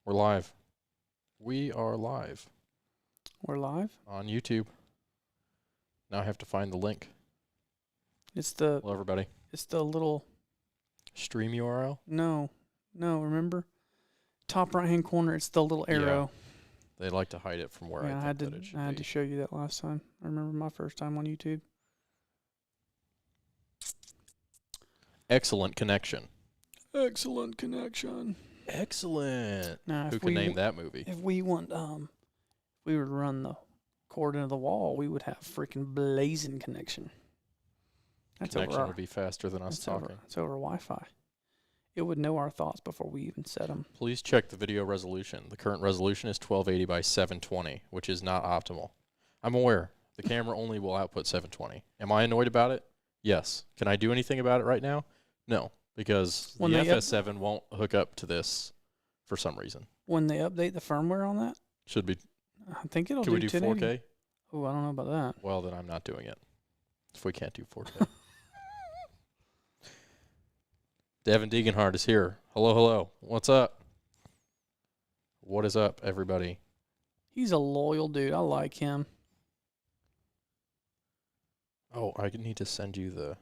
We're live. We are live We're live. on YouTube. Now I have to find the link. It's the Hello, everybody. little Stream URL. no. Remember, top right hand corner. It's the little arrow. They like to hide it from where Yeah, I think that it should I had be. to show you that last time. I remember my first time on YouTube. Excellent connection. Excellent connection. Excellent. Now, Who can name that movie? If we want, we would run the cord into the wall, we would have freaking blazing connection. That's Connection over would be faster than us that's talking. It's over Wi-Fi. It would know our thoughts before we even said them. Please check the video resolution. The current resolution is 1280 by 720, which is not optimal. I'm aware. The camera only will output 720. Am I annoyed about it? Yes. Can I do anything about it right now? No, because When the they FS7 won't hook up to this for some reason. When they update the firmware on that, Should be. I think it'll Can do we do 1080. 4K? Oh, I don't know about that. Well, then I'm not doing it. If we can't do 4K. Devin Degenhardt is here. Hello, hello. What's up? What is up, everybody? He's a loyal dude. I like him. Oh, I need to send you the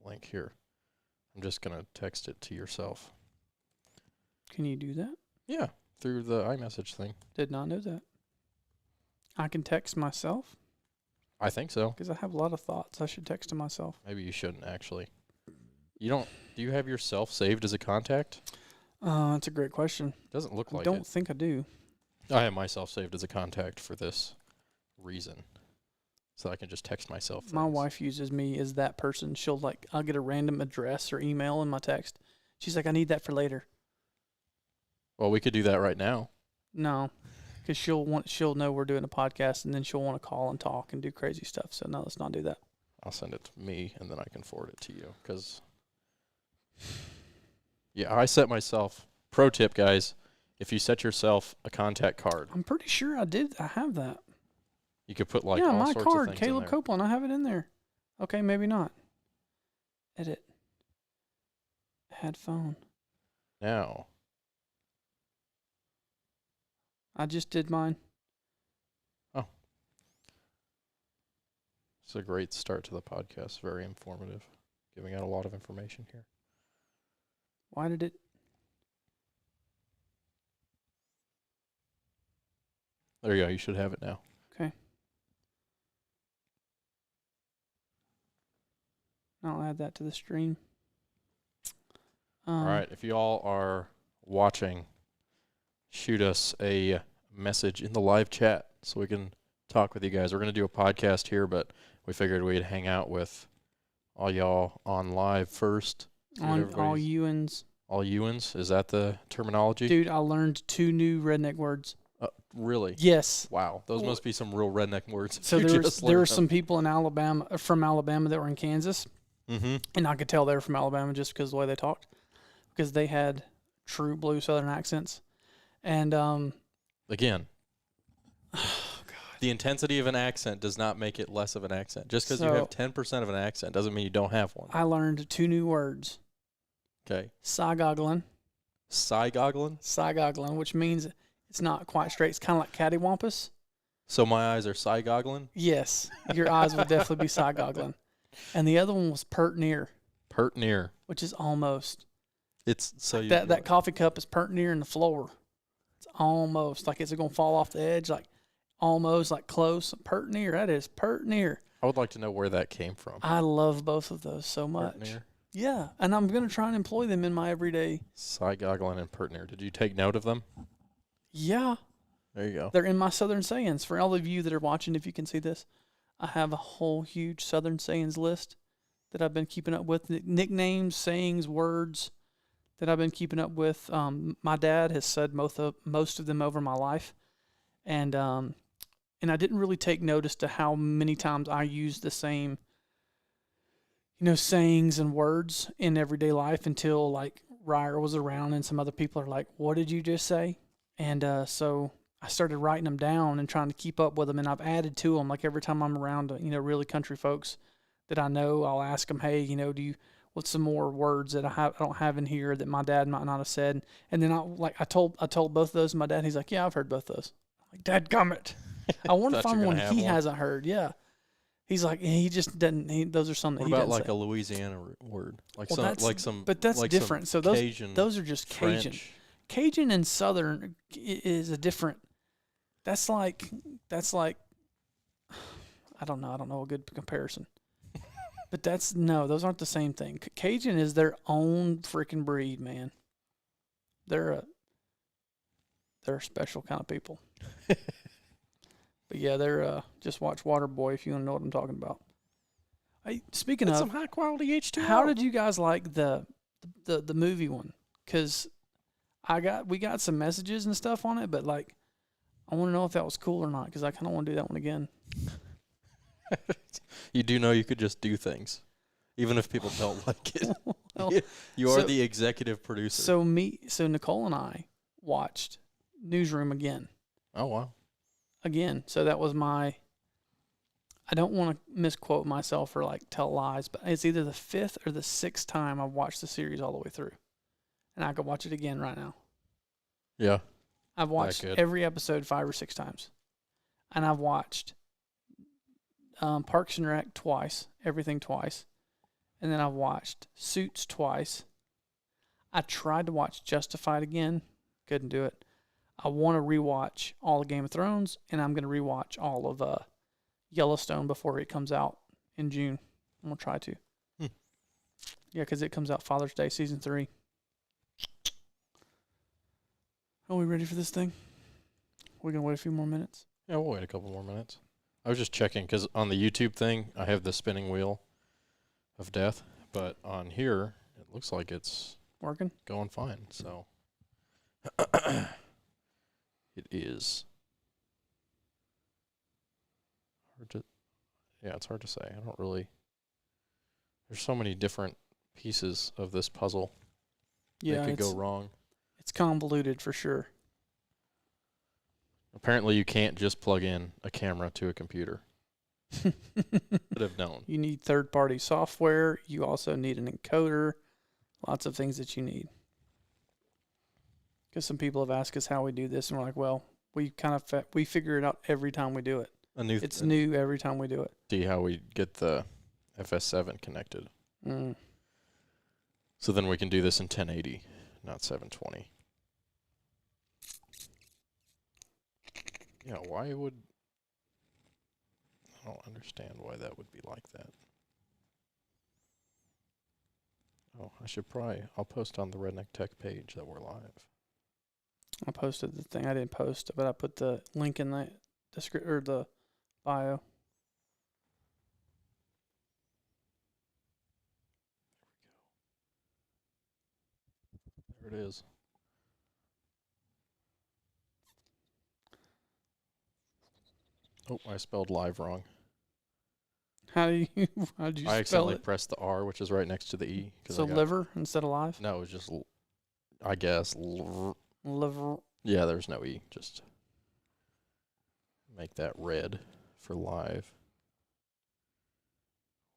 link here. I'm just going to text it to yourself. Can you do that? Yeah, through the iMessage thing. Did not know that. I can text myself I think so. because I have a lot of thoughts. I should text to myself. Maybe you shouldn't, actually. You don't... Do you have yourself saved as a contact? That's a great question. Doesn't look I like don't it. think I do. I have myself saved as a contact for this reason. So I can just text myself things. My wife uses me as that person. I'll get a random address or email in my text. She's like, I need that for later. Well, we could do that right now. No, because she'll know we're doing a podcast, and then she'll want to call and talk and do crazy stuff. So no, let's not do that. I'll send it to me, and then I can forward it to you. Because, yeah, I set myself... Pro tip, guys. If you set yourself a contact card, I'm pretty sure I did. I have that. you could put, like, yeah, all my sorts card, of things in Caleb there. Copeland. I have it in there. Okay, maybe not. Edit. Add phone. Now, I just did mine. it's a great start to the podcast. Very informative. Giving out a lot of information here. Why did it? There you go. You should have it now. Okay. I'll add that to the stream. All right. If you all are watching, shoot us a message in the live chat so we can talk with you guys. We're going to do a podcast here, but we figured we'd hang out with all y'all on live first. On all everybody's- Ewans. All Ewans? Is that the terminology? Dude, I learned 2 new redneck words. Really? Yes. Wow. Those must be some real redneck words. So there were some people in Alabama, from Alabama, that were in Kansas, Mm-hmm. and I could tell they were from Alabama just because of the way they talked, because they had true blue Southern accents, and Again, the intensity of an accent does not make it less of an accent. Just because you have 10% of an accent doesn't mean you don't have one. I learned 2 new words. Okay. Side-goggling, Side-goggling? which means it's not quite straight. It's kind of like cattywampus. So my eyes are side-goggling? Yes, your eyes will definitely be side-goggling. And the other one was pert near, Pert near. which is almost. It's so you That coffee cup is pert near in the floor. It's almost like it's going to fall off the edge, like almost like close. Pert near. That is pert near. I would like to know where that came from. I love both of those so much. Pert near. Yeah, and I'm going to try and employ them in my everyday. Side-goggling and pert near. Did you take note of them? Yeah, There you go. they're in my Southern sayings. For all of you that are watching, if you can see this, I have a whole huge Southern sayings list that I've been keeping up with. Nicknames, sayings, words that I've been keeping up with. My dad has said most of them over my life, and I didn't really take notice to how many times I use the same, sayings and words in everyday life until like Ryer was around and some other people are like, "What did you just say?" And so I started writing them down and trying to keep up with them, and I've added to them. Like every time I'm around, really country folks that I know, I'll ask them, "Hey, with some more words that I don't have in here that my dad might not have said. And then I told both of those to my dad. He's like, yeah, I've heard both those. I'm like, dadgummit. I want to Thought you find were one gonna have he one. hasn't heard. Yeah. He's like, he just doesn't. Those are some that What he about doesn't like say. a Louisiana word? Like Well, some, that's- like some, But that's like some different. So Cajun, those are just Cajun. French. Cajun and Southern is a different. That's like I don't know a good comparison. But those aren't the same thing. Cajun is their own freaking breed, man. They're a special kind of people. But yeah, they're just watch Waterboy if you want to know what I'm talking about. Hey, speaking That's of, some high quality H2O. how did you guys like the movie one? Because we got some messages and stuff on it, but like I want to know if that was cool or not because I kind of want to do that one again. You do know you could just do things, even if people don't like it. Well, You are so- the executive producer. So Nicole and I watched Newsroom again. Oh wow. So that was I don't want to misquote myself or like tell lies, but it's either the 5th or the 6th time I've watched the series all the way through. And I could watch it again right now. Yeah. I've watched good. every episode 5 or 6 times. And I've watched Parks and Rec twice, everything twice. And then I've watched Suits twice. I tried to watch Justified again, couldn't do it. I want to rewatch all of Game of Thrones, and I'm going to rewatch all of Yellowstone before it comes out in June. I'm going to try to. Yeah, because it comes out Father's Day, Season 3. Are we ready for this thing? We're going to wait a few more minutes. Yeah, we'll wait a couple more minutes. I was just checking because on the YouTube thing, I have the spinning wheel of death, but on here, it looks like it's Working? going fine. So it is hard to, yeah, it's hard to say. I don't really. There's so many different pieces of this puzzle Yeah, that could go wrong. it's convoluted for sure. Apparently, you can't just plug in a camera to a computer. Should have known. You need third-party software. You also need an encoder. Lots of things that you need. Because some people have asked us how we do this, and we're like, well, we kind of we figure it out every time we do it. It's new every time we do it. See how we get the FS7 connected. Mm. So then we can do this in 1080, not 720. Yeah, why would... I don't understand why that would be like that. Oh, I'll post on the Redneck Tech page that we're live. I posted the thing. I didn't post, but I put the link in the description or the bio. There it is. Oh, I spelled live wrong. How do you I spell accidentally it? pressed the R, which is right next to the E. So liver instead of live? No, it was just, I guess, Liver. yeah, there's no E. Just make that red for live.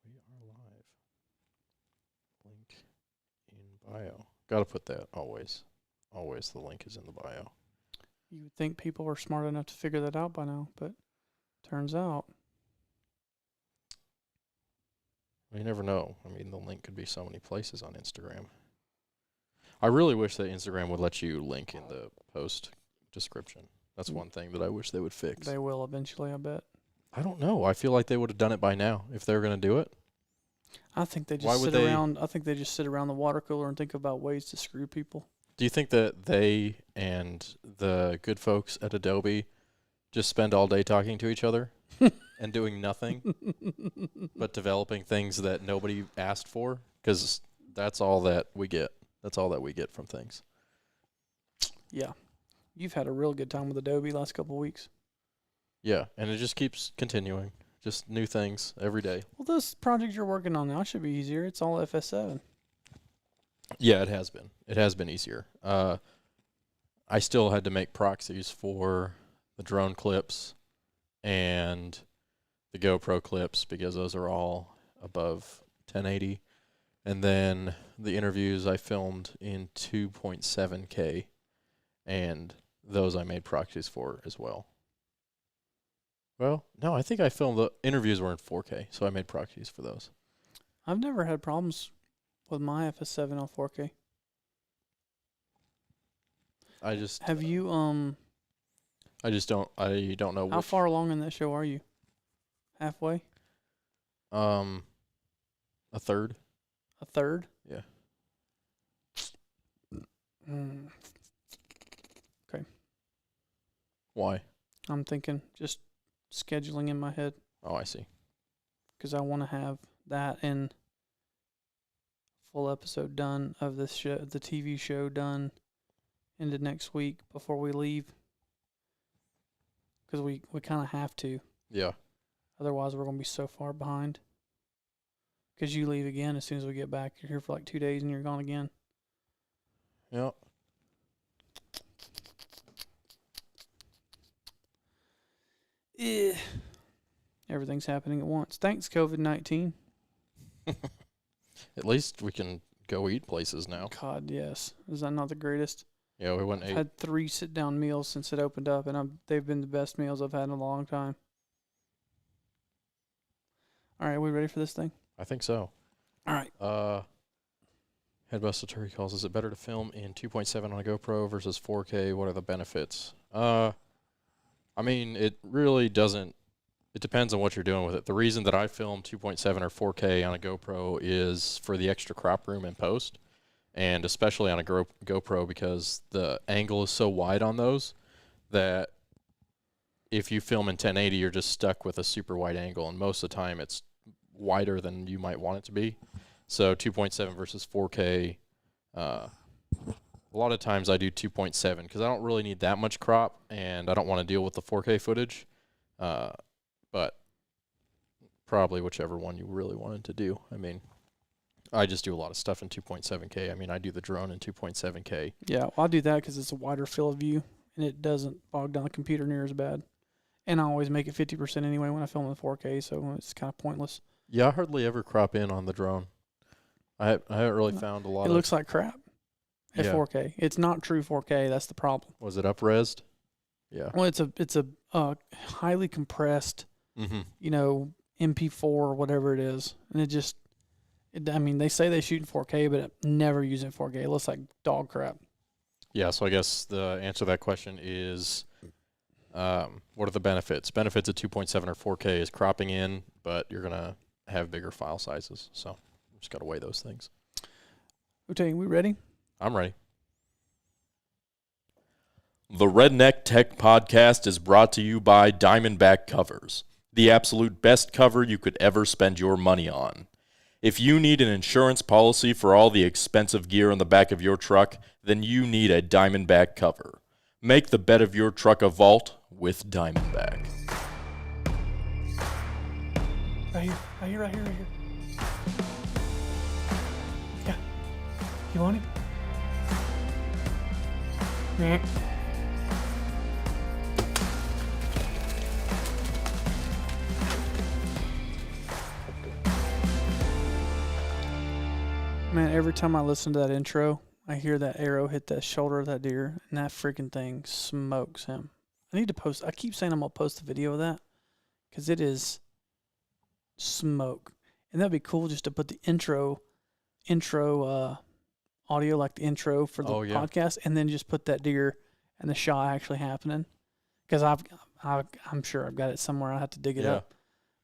We are live. Link in bio. Gotta put that always. Always the link is in the bio. You would think people are smart enough to figure that out by now, but turns out. You never know. I mean, the link could be so many places on Instagram. I really wish that Instagram would let you link in the post description. That's one thing that I wish they would fix. They will eventually, I bet. I don't know. I feel like they would have done it by now if they were going to do it. I think they Why just would sit they- around. I think they just sit around the water cooler and think about ways to screw people. Do you think that they and the good folks at Adobe just spend all day talking to each other and doing nothing but developing things that nobody asked for? Because that's all that we get. That's all that we get from things. Yeah, you've had a real good time with Adobe last couple of weeks. Yeah, and it just keeps continuing. Just new things every day. Well, this project you're working on now should be easier. It's all FS7. Yeah, it has been. It has been easier. I still had to make proxies for the drone clips and the GoPro clips because those are all above 1080. And then the interviews I filmed in 2.7K, and those I made proxies for as well. Well, no, I think I filmed the interviews were in 4K, so I made proxies for those. I've never had problems with my FS7 on 4K. I just Have you I don't know how far along in that show are you? Halfway? a third. A third? Yeah. Okay. Why? I'm thinking just scheduling in my head Oh, I see. because I want to have that in full episode done of this show, the TV show done into next week before we leave. Because we kind of have to. Yeah. Otherwise, we're going to be so far behind. Because you leave again as soon as we get back. You're here for like 2 days and you're gone again. Yeah. Everything's happening at once. Thanks, COVID-19. At least we can go eat places now. God, yes. Is that not the greatest? Yeah, we went and I've ate. had 3 sit-down meals since it opened up, and they've been the best meals I've had in a long time. All right, we ready for this thing? I think so. All right. Headbuster Turkey calls, is it better to film in 2.7 on a GoPro versus 4K? What are the benefits? I mean, it really doesn't. It depends on what you're doing with it. The reason that I film 2.7 or 4K on a GoPro is for the extra crop room in post, and especially on a GoPro because the angle is so wide on those that if you film in 1080, you're just stuck with a super wide angle, and most of the time it's wider than you might want it to be. So 2.7 versus 4K, a lot of times I do 2.7 because I don't really need that much crop, and I don't want to deal with the 4K footage. But probably whichever one you really wanted to do. I mean, I just do a lot of stuff in 2.7K. I mean, I do the drone in 2.7K. Yeah, well, I do that because it's a wider field of view, and it doesn't bog down the computer near as bad. And I always make it 50% anyway when I film in 4K, so it's kind of pointless. Yeah, I hardly ever crop in on the drone. I haven't really found a lot of... It looks like crap at Yeah. 4K. It's not true 4K. That's the problem. Was it up-resed? Yeah. Well, it's a highly compressed, Mm-hmm. MP4 or whatever it is, and I mean, they say they shoot in 4K, but it never use it in 4K. It looks like dog crap. Yeah, so I guess the answer to that question is, what are the benefits? Benefits of 2.7 or 4K is cropping in, but you're going to have bigger file sizes. So just got to weigh those things. Okay, we ready? I'm ready. The Redneck Tech Podcast is brought to you by Diamondback Covers, the absolute best cover you could ever spend your money on. If you need an insurance policy for all the expensive gear on the back of your truck, then you need a Diamondback cover. Make the bed of your truck a vault with Diamondback. Right here, right here, right here, right here. Yeah. You want him? Yeah. Man, every time I listen to that intro, I hear that arrow hit that shoulder of that deer, and that freaking thing smokes him. I need to post. I keep saying I'm going to post a video of that because it is smoke. And that'd be cool just to put the intro audio, like the intro for the podcast, and then just put that deer and the shot actually happening. Because I'm sure I've got it somewhere. I have to dig it up.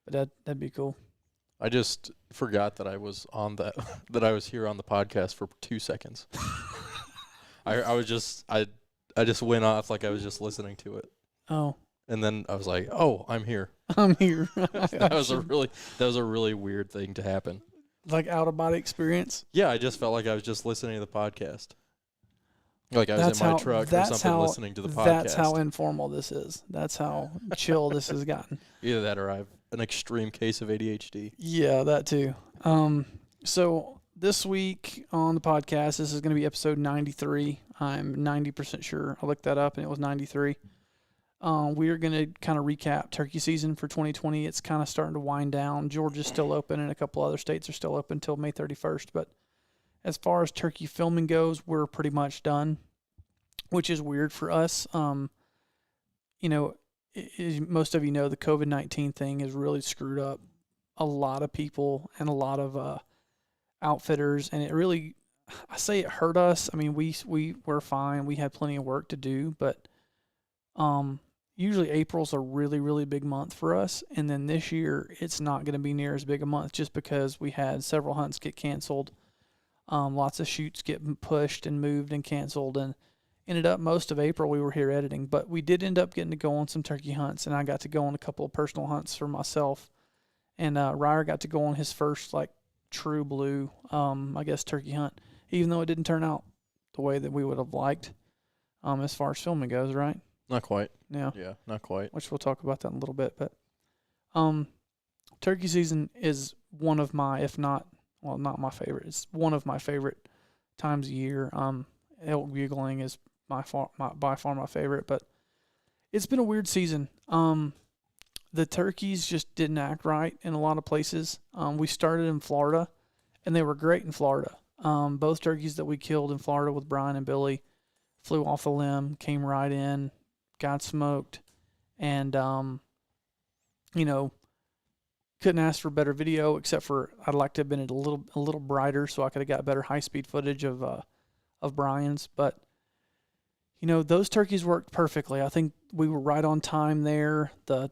But that'd be cool. I just forgot that I was on that I was here on the podcast for 2 seconds. I just went off like I was just listening to it. Oh. And then I was like, "Oh, I'm here." I'm here. That was a really weird thing to happen. Like out of body experience. Yeah, I just felt like I was just listening to the podcast. Like I was in my truck or something listening to the podcast. That's how informal this is. That's how chill this has gotten. Either that or I have an extreme case of ADHD. Yeah, that too. So this week on the podcast, this is going to be episode 93. I'm 90% sure. I looked that up and it was 93. We are going to kind of recap turkey season for 2020. It's kind of starting to wind down. Georgia's still open, and a couple other states are still open until May 31st. But as far as turkey filming goes, we're pretty much done, which is weird for us. You know, most of you know the COVID-19 thing has really screwed up a lot of people and a lot of outfitters, and it really, I say it hurt us. I mean, we're fine. We had plenty of work to do, but usually April's a really, really big month for us. And then this year, it's not going to be near as big a month just because we had several hunts get canceled. Lots of shoots get pushed and moved and canceled. And ended up most of April we were here editing. But we did end up getting to go on some turkey hunts. And I got to go on a couple of personal hunts for myself. And Ryer got to go on his first, like, true blue, I guess, turkey hunt. Even though it didn't turn out the way that we would have liked as far as filming goes, right? Not quite. Yeah. Yeah, not quite. Which we'll talk about that in a little bit. But turkey season is one of my, if not, well, not my favorite. It's one of my favorite times a year. Elk bugling is by far my favorite. But it's been a weird season. The turkeys just didn't act right in a lot of places. We started in Florida, and they were great in Florida. Both turkeys that we killed in Florida with Brian and Billy flew off the limb, came right in, got smoked, and couldn't ask for better video, except for I'd like to have been a little brighter so I could have got better high speed footage of Brian's. But those turkeys worked perfectly. I think we were right on time there. The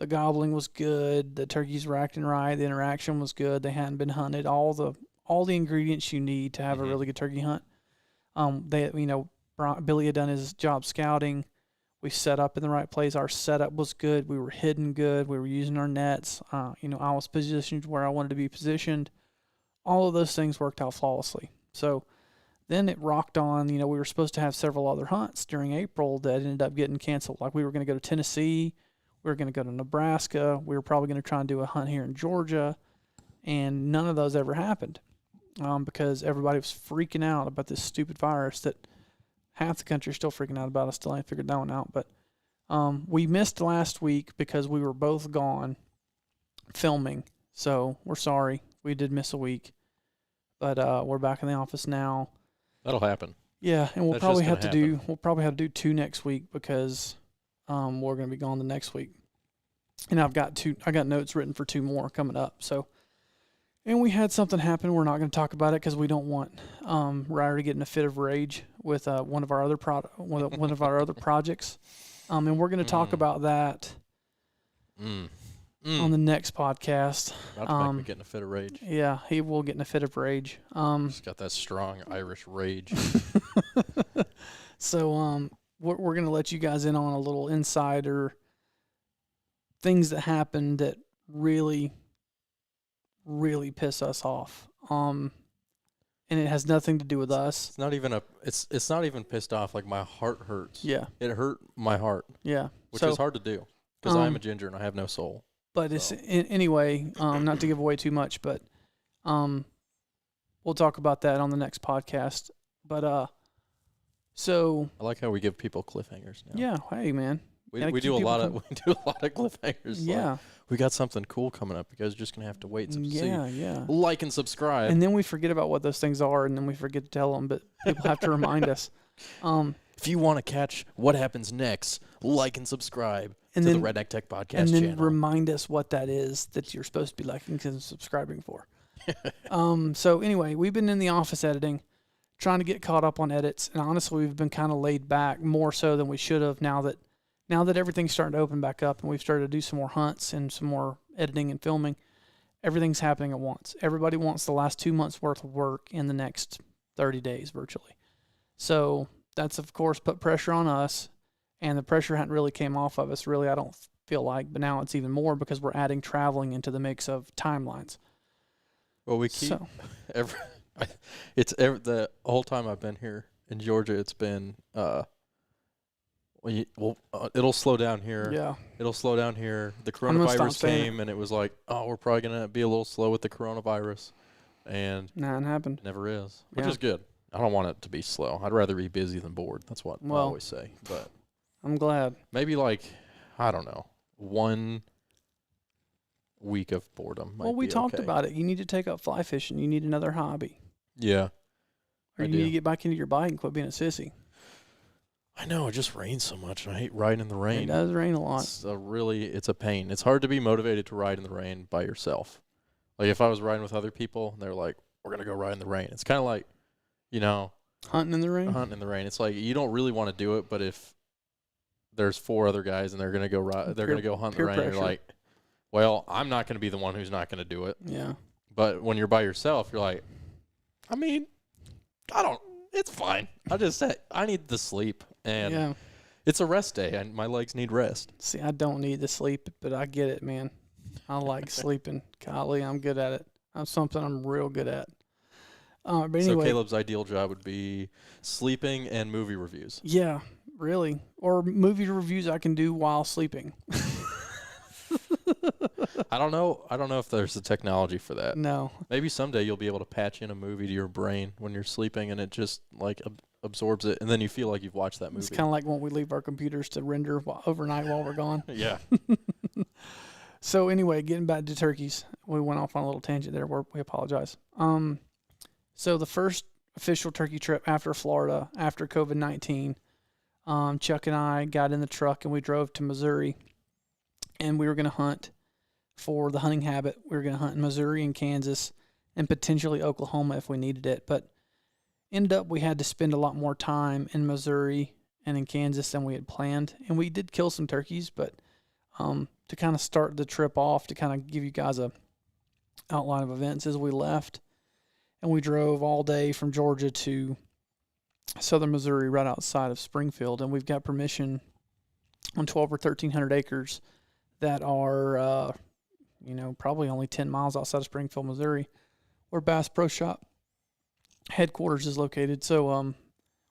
gobbling was good. The turkeys were acting right. The interaction was good. They hadn't been hunted. All the ingredients you need to have a really good turkey hunt. Billy had done his job scouting. We set up in the right place. Our setup was good. We were hidden good. We were using our nets. I was positioned where I wanted to be positioned. All of those things worked out flawlessly. So then it rocked on. We were supposed to have several other hunts during April that ended up getting canceled. Like we were going to go to Tennessee. We were going to go to Nebraska. We were probably going to try and do a hunt here in Georgia. And none of those ever happened because everybody was freaking out about this stupid virus that half the country is still freaking out about. I still ain't figured that one out. But we missed last week because we were both gone filming. So we're sorry. We did miss a week. But we're back in the office now. That'll happen. Yeah, and we'll That's probably just have to do 2 next week because we're going to be gone the next week. And I got notes written for 2 more coming up. So, and we had something happen. We're not going to talk about it because we don't want Ryer to get in a fit of rage with one of our other projects. And we're going to talk about that on the next podcast. About to make me get in a fit of rage. Yeah, he will get in a fit of rage. He's got that strong Irish rage. So we're going to let you guys in on a little insider things that happened that really, really piss us off. And it has nothing to do with us. It's not even it's not even pissed off. Like my heart hurts. Yeah. It hurt my heart. Yeah. Which is hard to do because I'm a ginger and I have no soul. But it's anyway, not to give away too much, but we'll talk about that on the next podcast. But so I like how we give people cliffhangers now. Yeah, hey man. We do a lot of cliffhangers. Yeah. Like, we got something cool coming up. You guys are just gonna have to wait and see. Yeah. Like and subscribe. And then we forget about what those things are, and then we forget to tell them. But people have to remind us. If you want to catch what happens next, like and subscribe to the Redneck Tech Podcast and then channel. Remind us what that is that you're supposed to be liking and subscribing for. So anyway, we've been in the office editing, trying to get caught up on edits, and honestly, we've been kind of laid back more so than we should have. Now that everything's starting to open back up, and we've started to do some more hunts and some more editing and filming, everything's happening at once. Everybody wants the last 2 months worth of work in the next 30 days virtually. So that's of course put pressure on us, and the pressure hadn't really came off of us. Really, I don't feel like, but now it's even more because we're adding traveling into the mix of timelines. Well, we keep the whole time I've been here in Georgia, it's been it'll slow down here. Yeah, it'll slow down here. The coronavirus came, and it was like, oh, we're probably gonna be a little slow with the coronavirus, and nothing happened. Never is, which is good. I don't want it to be slow. I'd rather be busy than bored. That's what I always say. But I'm glad. Maybe like, I don't know, 1 week of boredom. Well, we talked about it. You need to take up fly fishing. You need another hobby. Yeah. Or you need to get back into your bike and quit being a sissy. I know, it just rains so much, and I hate riding in the rain. It does rain a lot. It's a pain. It's hard to be motivated to ride in the rain by yourself. Like, if I was riding with other people, and they're like, we're going to go ride in the rain. It's kind of like, Hunting in the rain? hunting in the rain. It's like, you don't really want to do it, but if there's 4 other guys and they're going to go hunt in the rain, pressure. you're like, well, I'm not going to be the one who's not going to do it. Yeah. But when you're by yourself, you're like, I mean, it's fine. I need the sleep. And yeah. it's a rest day, and my legs need rest. See, I don't need to sleep, but I get it, man. I like sleeping. Golly, I'm good at it. That's something I'm real good at. But anyway. So Caleb's ideal job would be sleeping and movie reviews. Yeah, really. Or movie reviews I can do while sleeping. I don't know if there's the technology for that. No. Maybe someday you'll be able to patch in a movie to your brain when you're sleeping, and it just like absorbs it, and then you feel like you've watched that movie. It's kind of like when we leave our computers to render overnight while we're gone. Yeah. So anyway, getting back to turkeys, we went off on a little tangent there. We apologize. So the first official turkey trip after Florida, after COVID-19, Chuck and I got in the truck and we drove to Missouri, and we were going to hunt for the hunting habit. We were going to hunt in Missouri and Kansas and potentially Oklahoma if we needed it. But ended up we had to spend a lot more time in Missouri and in Kansas than we had planned. And we did kill some turkeys, but to kind of start the trip off, to kind of give you guys a outline of events as we left. And we drove all day from Georgia to southern Missouri, right outside of Springfield. And we've got permission on 12 or 1,300 acres that are, probably only 10 miles outside of Springfield, Missouri, where Bass Pro Shop headquarters is located. So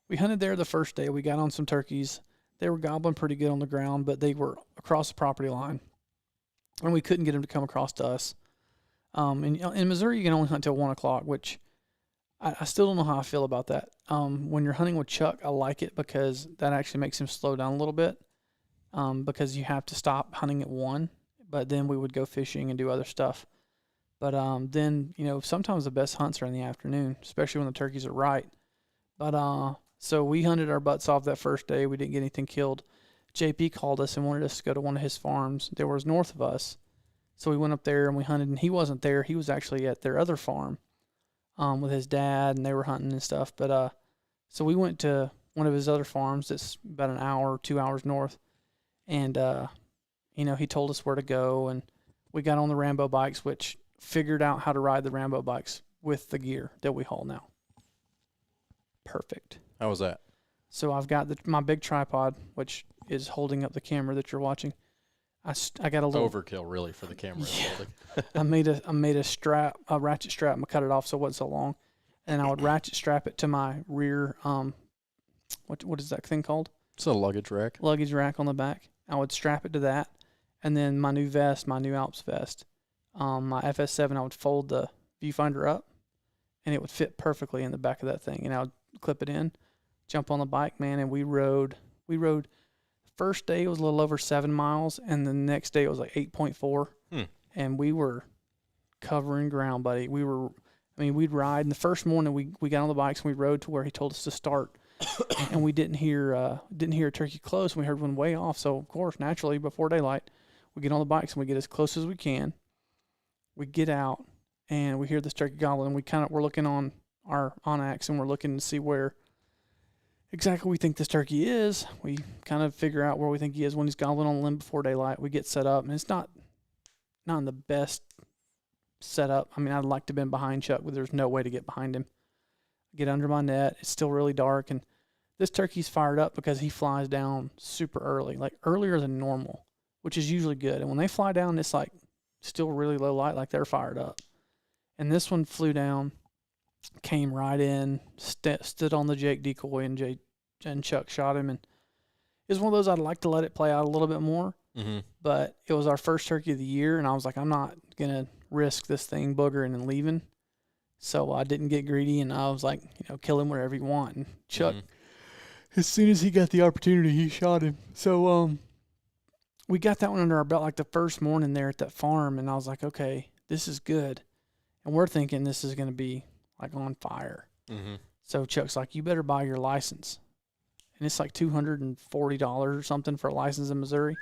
we hunted there the first day. We got on some turkeys. They were gobbling pretty good on the ground, but they were across the property line, and we couldn't get them to come across to us. And in Missouri, you can only hunt till 1 o'clock, which I still don't know how I feel about that. When you're hunting with Chuck, I like it because that actually makes him slow down a little bit, because you have to stop hunting at 1, but then we would go fishing and do other stuff. But then, sometimes the best hunts are in the afternoon, especially when the turkeys are right. But so we hunted our butts off that first day. We didn't get anything killed. JP called us and wanted us to go to one of his farms that was north of us. So we went up there and we hunted, and he wasn't there. He was actually at their other farm with his dad, and they were hunting and stuff. But so we went to one of his other farms that's about an hour, 2 hours north. And, he told us where to go, and we got on the Rambo bikes, which figured out how to ride the Rambo bikes with the gear that we haul now. Perfect. How was that? So I've got my big tripod, which is holding up the camera that you're watching. I got a little overkill, really, for the camera. Yeah. I made a strap, a ratchet strap, and cut it off so it wasn't so long, and I would ratchet strap it to my rear. What is that thing called? It's a luggage rack. Luggage rack on the back. I would strap it to that, and then my new vest, my new Alps vest, my FS7. I would fold the viewfinder up, and it would fit perfectly in the back of that thing, and I would clip it in, jump on the bike, man, and we rode. First day it was a little over 7 miles, and the next day it was like 8.4. And we were covering ground, buddy. We'd ride, and the first morning we got on the bikes and we rode to where he told us to start, and we didn't hear a turkey close, and we heard one way off. So of course, naturally, before daylight, we get on the bikes and we get as close as we can. We get out and we hear this turkey gobbling, and we're looking on our Onyx, and we're looking to see where exactly we think this turkey is. We kind of figure out where we think he is when he's gobbling on the limb before daylight. We get set up, and it's not in the best setup. I mean, I'd like to have been behind Chuck, but there's no way to get behind him. I get under my net. It's still really dark, and this turkey's fired up because he flies down super early, like earlier than normal, which is usually good. And when they fly down, it's like still really low light, like they're fired up. And this one flew down, came right in, stood on the Jake decoy, and Chuck shot him. And it was one of those I'd like to let it play out a little bit more. Mm-hmm. But it was our first turkey of the year, and I was like, I'm not going to risk this thing boogering and leaving. So I didn't get greedy, and I was like, kill him wherever you want. And Chuck, as soon as he got the opportunity, he shot him. So we got that one under our belt like the first morning there at that farm, and I was like, okay, this is good. And we're thinking this is going to be like on fire. Mm-hmm. So Chuck's like, you better buy your license. And it's like $240 or something for a license in Missouri.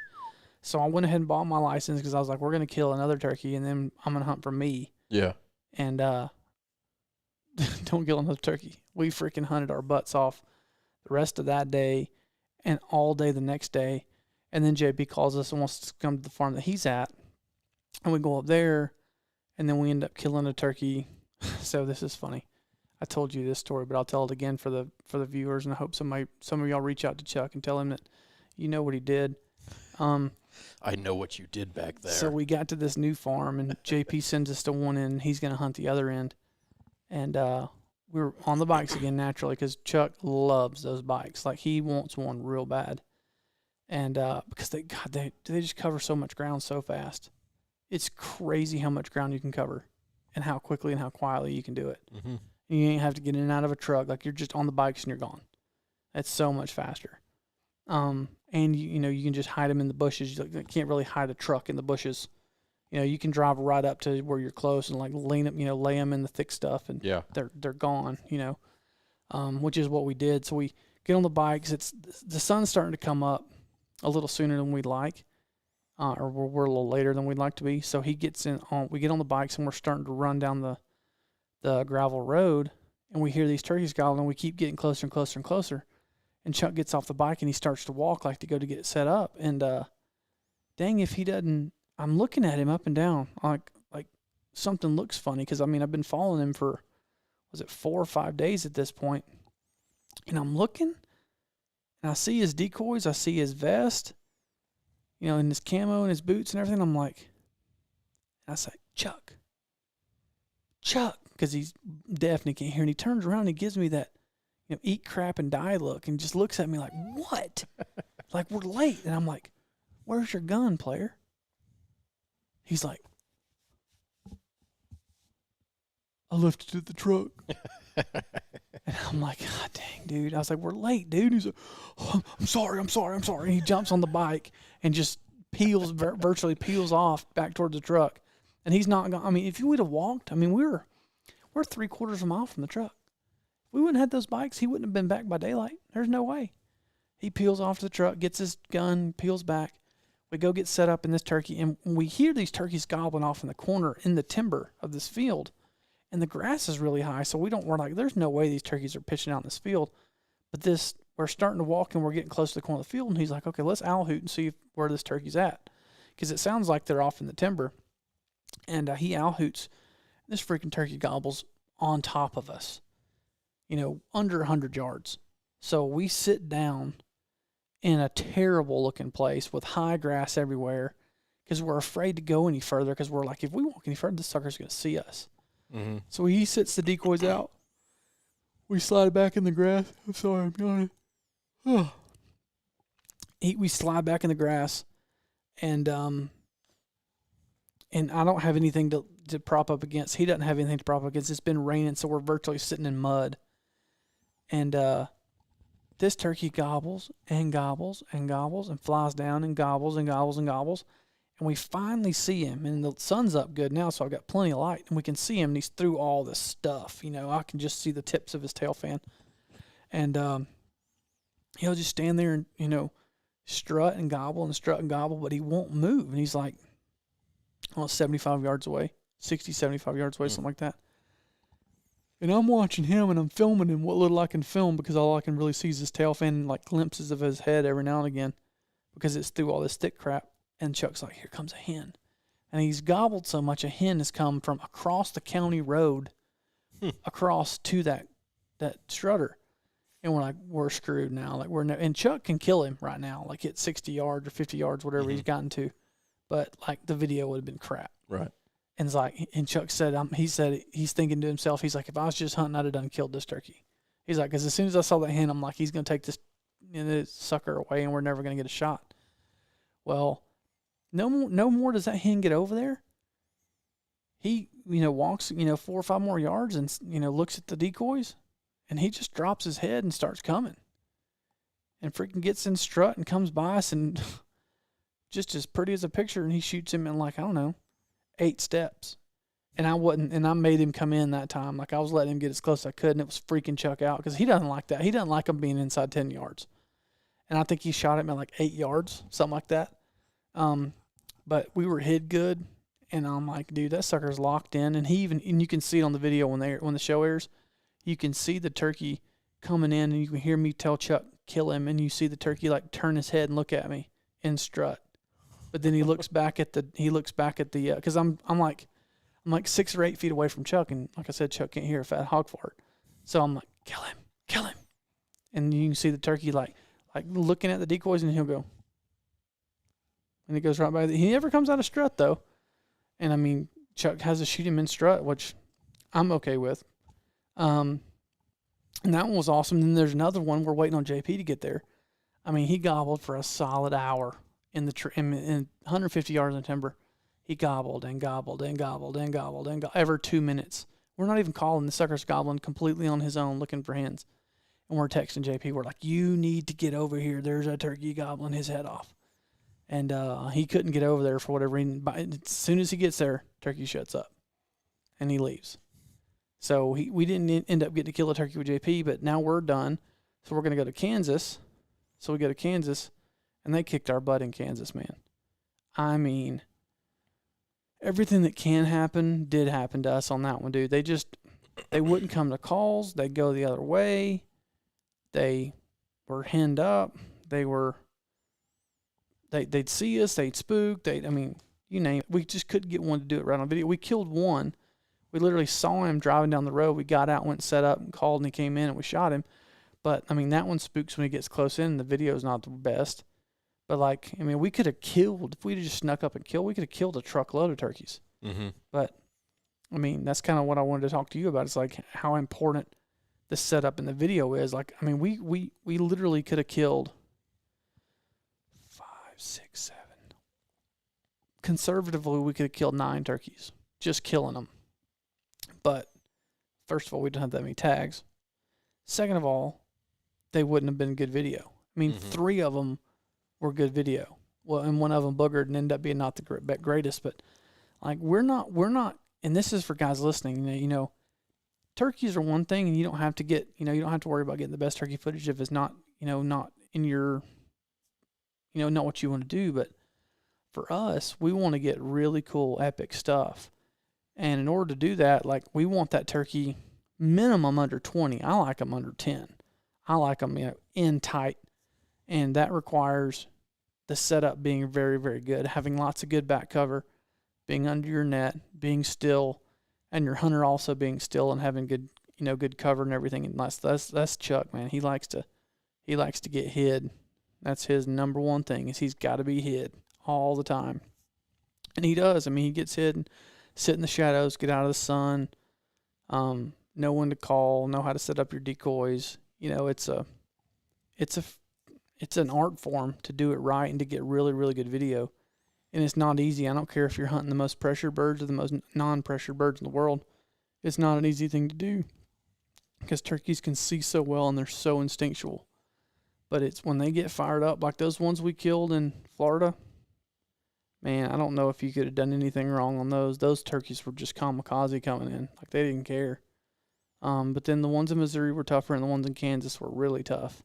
So I went ahead and bought my license because I was like, we're going to kill another turkey, and then I'm going to hunt for me. Yeah. And don't kill another turkey. We freaking hunted our butts off the rest of that day and all day the next day. And then JP calls us and wants to come to the farm that he's at. And we go up there, and then we end up killing a turkey. So this is funny. I told you this story, but I'll tell it again for the viewers, and I hope some of y'all reach out to Chuck and tell him that you know what he did. I know what you did back there. So we got to this new farm, and JP sends us to one end. He's going to hunt the other end. And we were on the bikes again naturally because Chuck loves those bikes. Like, he wants one real bad. And because they just cover so much ground so fast. It's crazy how much ground you can cover and how quickly and how quietly you can do it. Mm-hmm. You ain't have to get in and out of a truck. Like, you're just on the bikes and you're gone. It's so much faster. And you know, you can just hide them in the bushes. You can't really hide a truck in the bushes. You know, you can drive right up to where you're close and like lean up, you know, lay them in the thick stuff, and Yeah. they're gone. You know, which is what we did. So we get on the bikes. The sun's starting to come up a little sooner than we'd like, or we're a little later than we'd like to be. So he gets in on. We get on the bikes and we're starting to run down the gravel road, and we hear these turkeys gobbling, and we keep getting closer and closer and closer. And Chuck gets off the bike and he starts to walk like to go to get it set up. And dang, if he doesn't, I'm looking at him up and down like something looks funny, because I mean I've been following him for 4 or 5 days at this point, and I'm looking and I see his decoys, I see his vest, you know, and his camo and his boots and everything. I'm like, and I say, Chuck, because he's deaf and he can't hear, and he turns around and he gives me that, you know, eat crap and die look, and just looks at me like, what? Like, we're late. And I'm like, where's your gun, player? He's like, I left it at the truck. And I'm like, God dang, dude. I was like, we're late, dude. He's like, oh, I'm sorry. And he jumps on the bike and just virtually peels off back towards the truck. And he's not gone. I mean, if you would have walked, I mean, we're 3/4 of a mile from the truck. We wouldn't have had those bikes. He wouldn't have been back by daylight. There's no way. He peels off to the truck, gets his gun, peels back. We go get set up in this turkey, and we hear these turkeys gobbling off in the corner in the timber of this field, and the grass is really high, so we're like, there's no way these turkeys are pitching out in this field. But we're starting to walk, and we're getting close to the corner of the field, and he's like, okay, let's owl hoot and see where this turkey's at, because it sounds like they're off in the timber. And he owl hoots. This freaking turkey gobbles on top of us, you know, under 100 yards. So we sit down in a terrible looking place with high grass everywhere, because we're afraid to go any further, because we're like, if we walk any further, this sucker's going to see us. Mm-hmm. So he sets the decoys out. We slide back in the grass. I'm sorry, I'm yawning. We slide back in the grass, and I don't have anything to prop up against. He doesn't have anything to prop up against. It's been raining, so we're virtually sitting in mud. And this turkey gobbles and gobbles and gobbles and flies down and gobbles and gobbles and gobbles. And we finally see him, and the sun's up good now, so I've got plenty of light, and we can see him, and he's through all this stuff. You know, I can just see the tips of his tail fan. And he'll just stand there and, you know, strut and gobble, but he won't move. And he's like, 75 yards away, 60, 75 yards away, something like that. And I'm watching him, and I'm filming him what little I can film, because all I can really see is his tail fan and like glimpses of his head every now and again, because it's through all this thick crap. And Chuck's like, here comes a hen. And he's gobbled so much, a hen has come from across the county road across to that strutter. And we're like, we're screwed now. Like, and Chuck can kill him right now, like at 60 yards or 50 yards, whatever he's gotten to. But like, the video would have been crap. Right. And it's like, and Chuck said, he's thinking to himself, he's like, if I was just hunting, I'd have killed this turkey. He's like, because as soon as I saw that hen, I'm like, he's going to take this, this sucker away, and we're never going to get a shot. Well, no more does that hen get over there. He, you know, walks, you know, 4 or 5 more yards, and, you know, looks at the decoys, and he just drops his head and starts coming. and freaking gets in strut and comes by us and just as pretty as a picture, and he shoots him in like, I don't know, 8 steps. And I made him come in that time. Like, I was letting him get as close as I could, and it was freaking Chuck out because he doesn't like that. He doesn't like him being inside 10 yards. And I think he shot him at like 8 yards, something like that. But we were hid good, and I'm like, dude, that sucker's locked in. And and you can see it on the video when the show airs. You can see the turkey coming in, and you can hear me tell Chuck, kill him, and you see the turkey like turn his head and look at me in strut. But then he looks back at the because I'm like 6 or 8 feet away from Chuck, and like I said, Chuck can't hear a fat hog fart. So I'm like, kill him. And you can see the turkey like looking at the decoys, and he'll go. And he goes right by. He never comes out of strut, though. And, I mean, Chuck has to shoot him in strut, which I'm okay with. And that one was awesome. Then there's another one. We're waiting on JP to get there. I mean, he gobbled for a solid hour in 150 yards in the timber. He gobbled and gobbled and gobbled and gobbled and gobbled every 2 minutes. We're not even calling. The sucker's gobbling completely on his own, looking for hens. And we're texting JP. We're like, you need to get over here. There's a turkey gobbling his head off. And he couldn't get over there for whatever reason. But as soon as he gets there, turkey shuts up. And he leaves. So we didn't end up getting to kill a turkey with JP, but now we're done. So we're going to go to Kansas. So we go to Kansas, and they kicked our butt in Kansas, man. I mean, everything that can happen did happen to us on that one, dude. They wouldn't come to calls. They'd go the other way. They were henned up. They'd see us. They'd spook. I mean, you name it. We just couldn't get one to do it right on video. We killed one. We literally saw him driving down the road. We got out, went set up, and called, and he came in, and we shot him. But, I mean, that one spooks when he gets close in. The video's not the best. But, like, I mean, we could have killed. If we'd have just snuck up and killed, we could have killed a truckload of turkeys. Mm-hmm. But, I mean, that's kind of what I wanted to talk to you about. It's like how important the setup in the video is. Like, I mean, we literally could have killed 5, 6, 7. Conservatively, we could have killed 9 turkeys. Just killing them. But, first of all, we don't have that many tags. Second of all, they wouldn't have been good video. I mean, 3 of them were good video. Well, and one of them boogered and ended up being not the greatest. But, like, we're not, and this is for guys listening, you know, turkeys are one thing, and you don't have to worry about getting the best turkey footage if it's not, not in your, not what you want to do. But for us, we want to get really cool, epic stuff. And in order to do that, like, we want that turkey minimum under 20. I like them under 10. I like them, in tight. And that requires the setup being very, very good, having lots of good back cover, being under your net, being still, and your hunter also being still and having good, good cover and everything. And that's Chuck, man. He likes to get hid. That's his number one thing, is he's got to be hid all the time. And he does. I mean, he gets hid and sit in the shadows, get out of the sun, know when to call, know how to set up your decoys. It's an art form to do it right and to get really, really good video. And it's not easy. I don't care if you're hunting the most pressured birds or the most non-pressured birds in the world. It's not an easy thing to do because turkeys can see so well and they're so instinctual. But it's when they get fired up, like those ones we killed in Florida, man, I don't know if you could have done anything wrong on those. Those turkeys were just kamikaze coming in. Like, they didn't care. But then the ones in Missouri were tougher, and the ones in Kansas were really tough.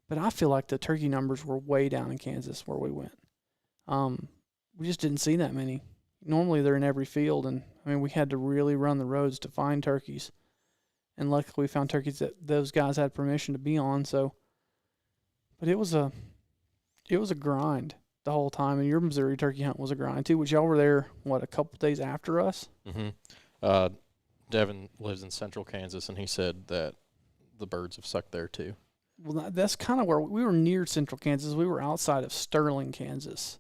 But I feel like the turkey numbers were way down in Kansas where we went. We just didn't see that many. Normally they're in every field, and, I mean, we had to really run the roads to find turkeys. And luckily we found turkeys that those guys had permission to be on, so. But it was a grind the whole time, and your Missouri turkey hunt was a grind too, which y'all were there, a couple days after us? Mm-hmm. Devin lives in central Kansas, and he said that the birds have sucked there too. Well, that's kind of where we were, near central Kansas. We were outside of Sterling, Kansas.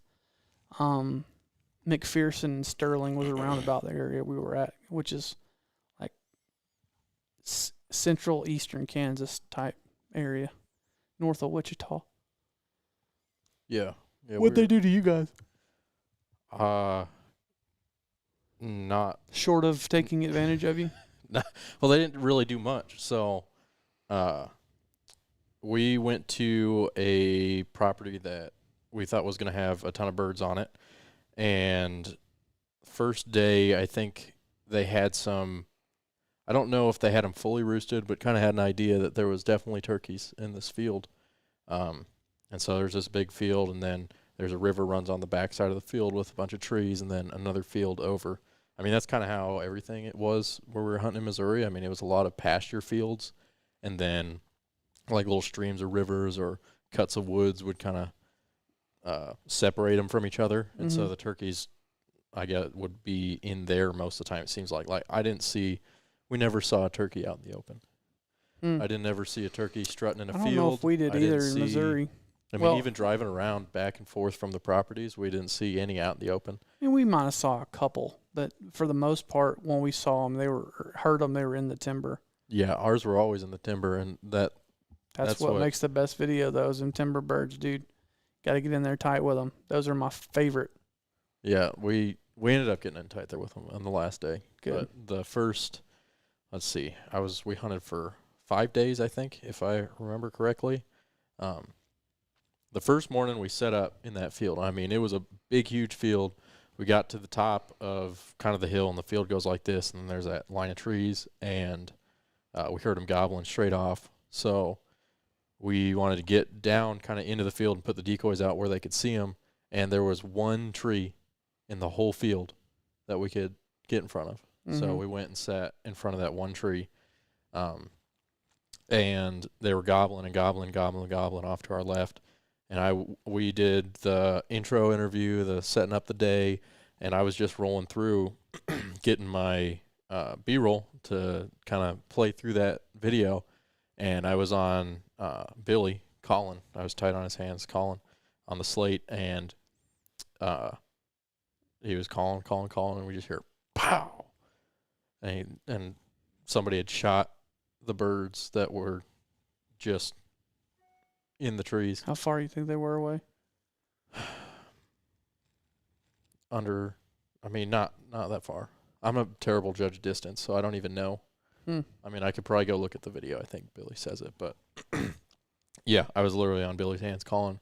McPherson and Sterling was around about the area we were at, which is like central eastern Kansas type area, north of Wichita. Yeah. What'd they do to you guys? Not short of taking advantage of you. Well, they didn't really do much. So, we went to a property that we thought was going to have a ton of birds on it. And first day, I think they had some, I don't know if they had them fully roosted, but kind of had an idea that there was definitely turkeys in this field. And so there's this big field, and then there's a river runs on the backside of the field with a bunch of trees, and then another field over. I mean, that's kind of how everything it was where we were hunting in Missouri. I mean, it was a lot of pasture fields, and then like little streams or rivers or cuts of woods would kind of separate them from each other. And so Mhm. the turkeys, I guess, would be in there most of the time, it seems like. Like, I didn't see, we never saw a turkey out in the open. Hmm. I didn't ever see a turkey strutting in a I don't field. know if we did I didn't either in see- Missouri. I mean, Well- even driving around back and forth from the properties, we didn't see any out in the open. I mean, we might have saw a couple, but for the most part, when we saw them, they were in the timber. Yeah, ours were always in the timber, and That's That's what what- makes the best video. Those them timber birds, dude. Got to get in there tight with them. Those are my favorite. yeah, we ended up getting in tight there with them on the last day. Good. But the first, let's see, we hunted for 5 days, I think, if I remember correctly. The first morning we set up in that field. I mean, it was a big, huge field. We got to the top of kind of the hill, and the field goes like this, and then there's that line of trees, and we heard them gobbling straight off. So we wanted to get down kind of into the field and put the decoys out where they could see them, and there was one tree in the whole field that we could get in front of. So Mhm. we went and sat in front of that one tree, and they were gobbling and gobbling off to our left. And we did the intro interview, the setting up the day, and I was just rolling through, getting my B-roll to kind of play through that video. And I was on Billy calling. I was tight on his hands calling on the slate, and he was calling, and we just hear pow, and somebody had shot the birds that were just in the trees. How far do you think they were away? Under, I mean, not that far. I'm a terrible judge of distance, so I don't even know. Hmm. I mean, I could probably go look at the video. I think Billy says it, but yeah, I was literally on Billy's hands calling,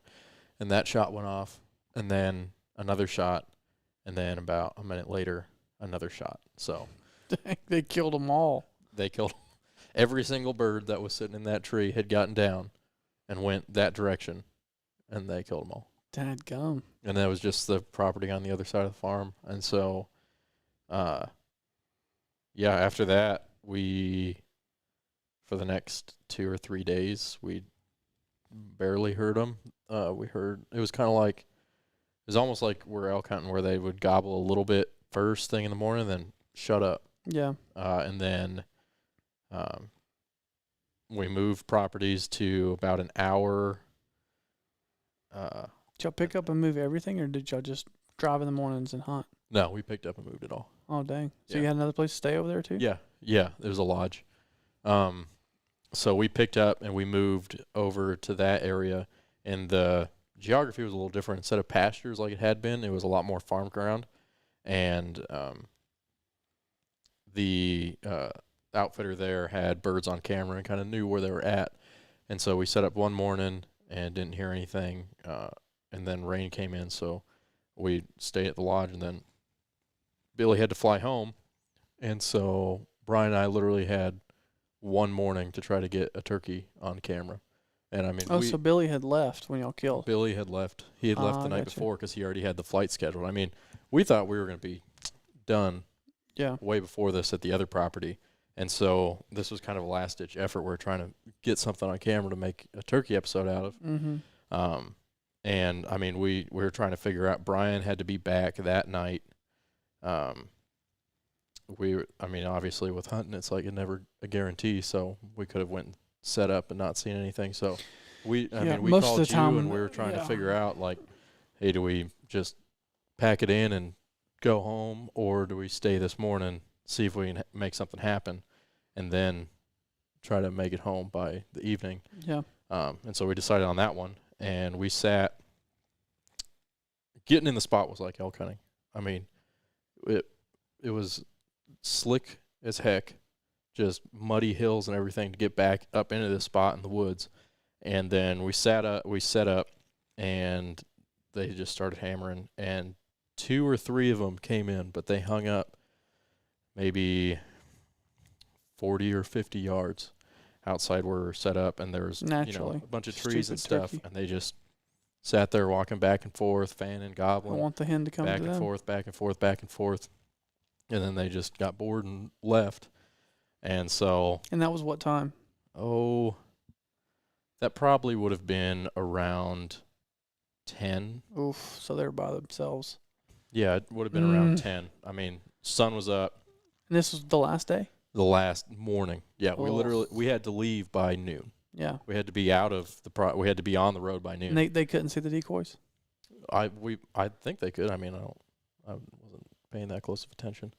and that shot went off, and then another shot, and then about a minute later, another shot. So Dang, they killed them all. they killed every single bird that was sitting in that tree had gotten down and went that direction, and they killed them all. Dadgum. And that was just the property on the other side of the farm. And so, yeah, after that, for the next 2 or 3 days, we barely heard them. We heard, it was kind of like, it was almost like we're elk hunting, where they would gobble a little bit first thing in the morning, then shut up. Yeah. And then we moved properties to about an hour. Did y'all pick up and move everything, or did y'all just drive in the mornings and hunt? No, we picked up and moved it all. Oh, dang. So Yeah. you had another place to stay over there, too? Yeah, there was a lodge. So we picked up and we moved over to that area, and the geography was a little different. Instead of pastures like it had been, it was a lot more farm ground, and the outfitter there had birds on camera and kind of knew where they were at. And so we set up one morning and didn't hear anything, and then rain came in, so we stayed at the lodge, and then Billy had to fly home, and so Brian and I literally had one morning to try to get a turkey on camera. And I mean, Oh, so Billy had left when y'all killed. Billy had left. He had left Ah, the night gotcha. before because he already had the flight scheduled. I mean, we thought we were going to be done Yeah. way before this at the other property. And so this was kind of a last-ditch effort. We're trying to get something on camera to make a turkey episode out of. Mm-hmm. And, I mean, we were trying to figure out, Brian had to be back that night. I mean, obviously with hunting, it's like never a guarantee. So we could have went and set up and not seen anything. So we most of called the you time, and we were trying to yeah. figure out, like, hey, do we just pack it in and go home, or do we stay this morning, see if we can make something happen, and then try to make it home by the evening? Yeah. And so we decided on that one, and we sat. Getting in the spot was like elk hunting. I mean, it was slick as heck, just muddy hills and everything to get back up into this spot in the woods. And then we set up, and they just started hammering, and 2 or 3 of them came in, but they hung up maybe 40 or 50 yards outside where we're set up, and there was Naturally. a bunch of trees and Stupid stuff, turkey. and they just sat there walking back and forth, fanning, I gobbling, want the hen to come back to and them. forth, back and forth, back and forth, and then they just got bored and left. And so, And that was what time? that probably would have been around 10. Oof. So they were by themselves. Yeah, it would have been around 10. I mean, sun was up And this was the last day? the last morning. Yeah, Oh. we had to leave by noon. Yeah. We had to be out of we had to be on the road by noon. And they couldn't see the decoys? I think they could. I mean, I wasn't paying that close of attention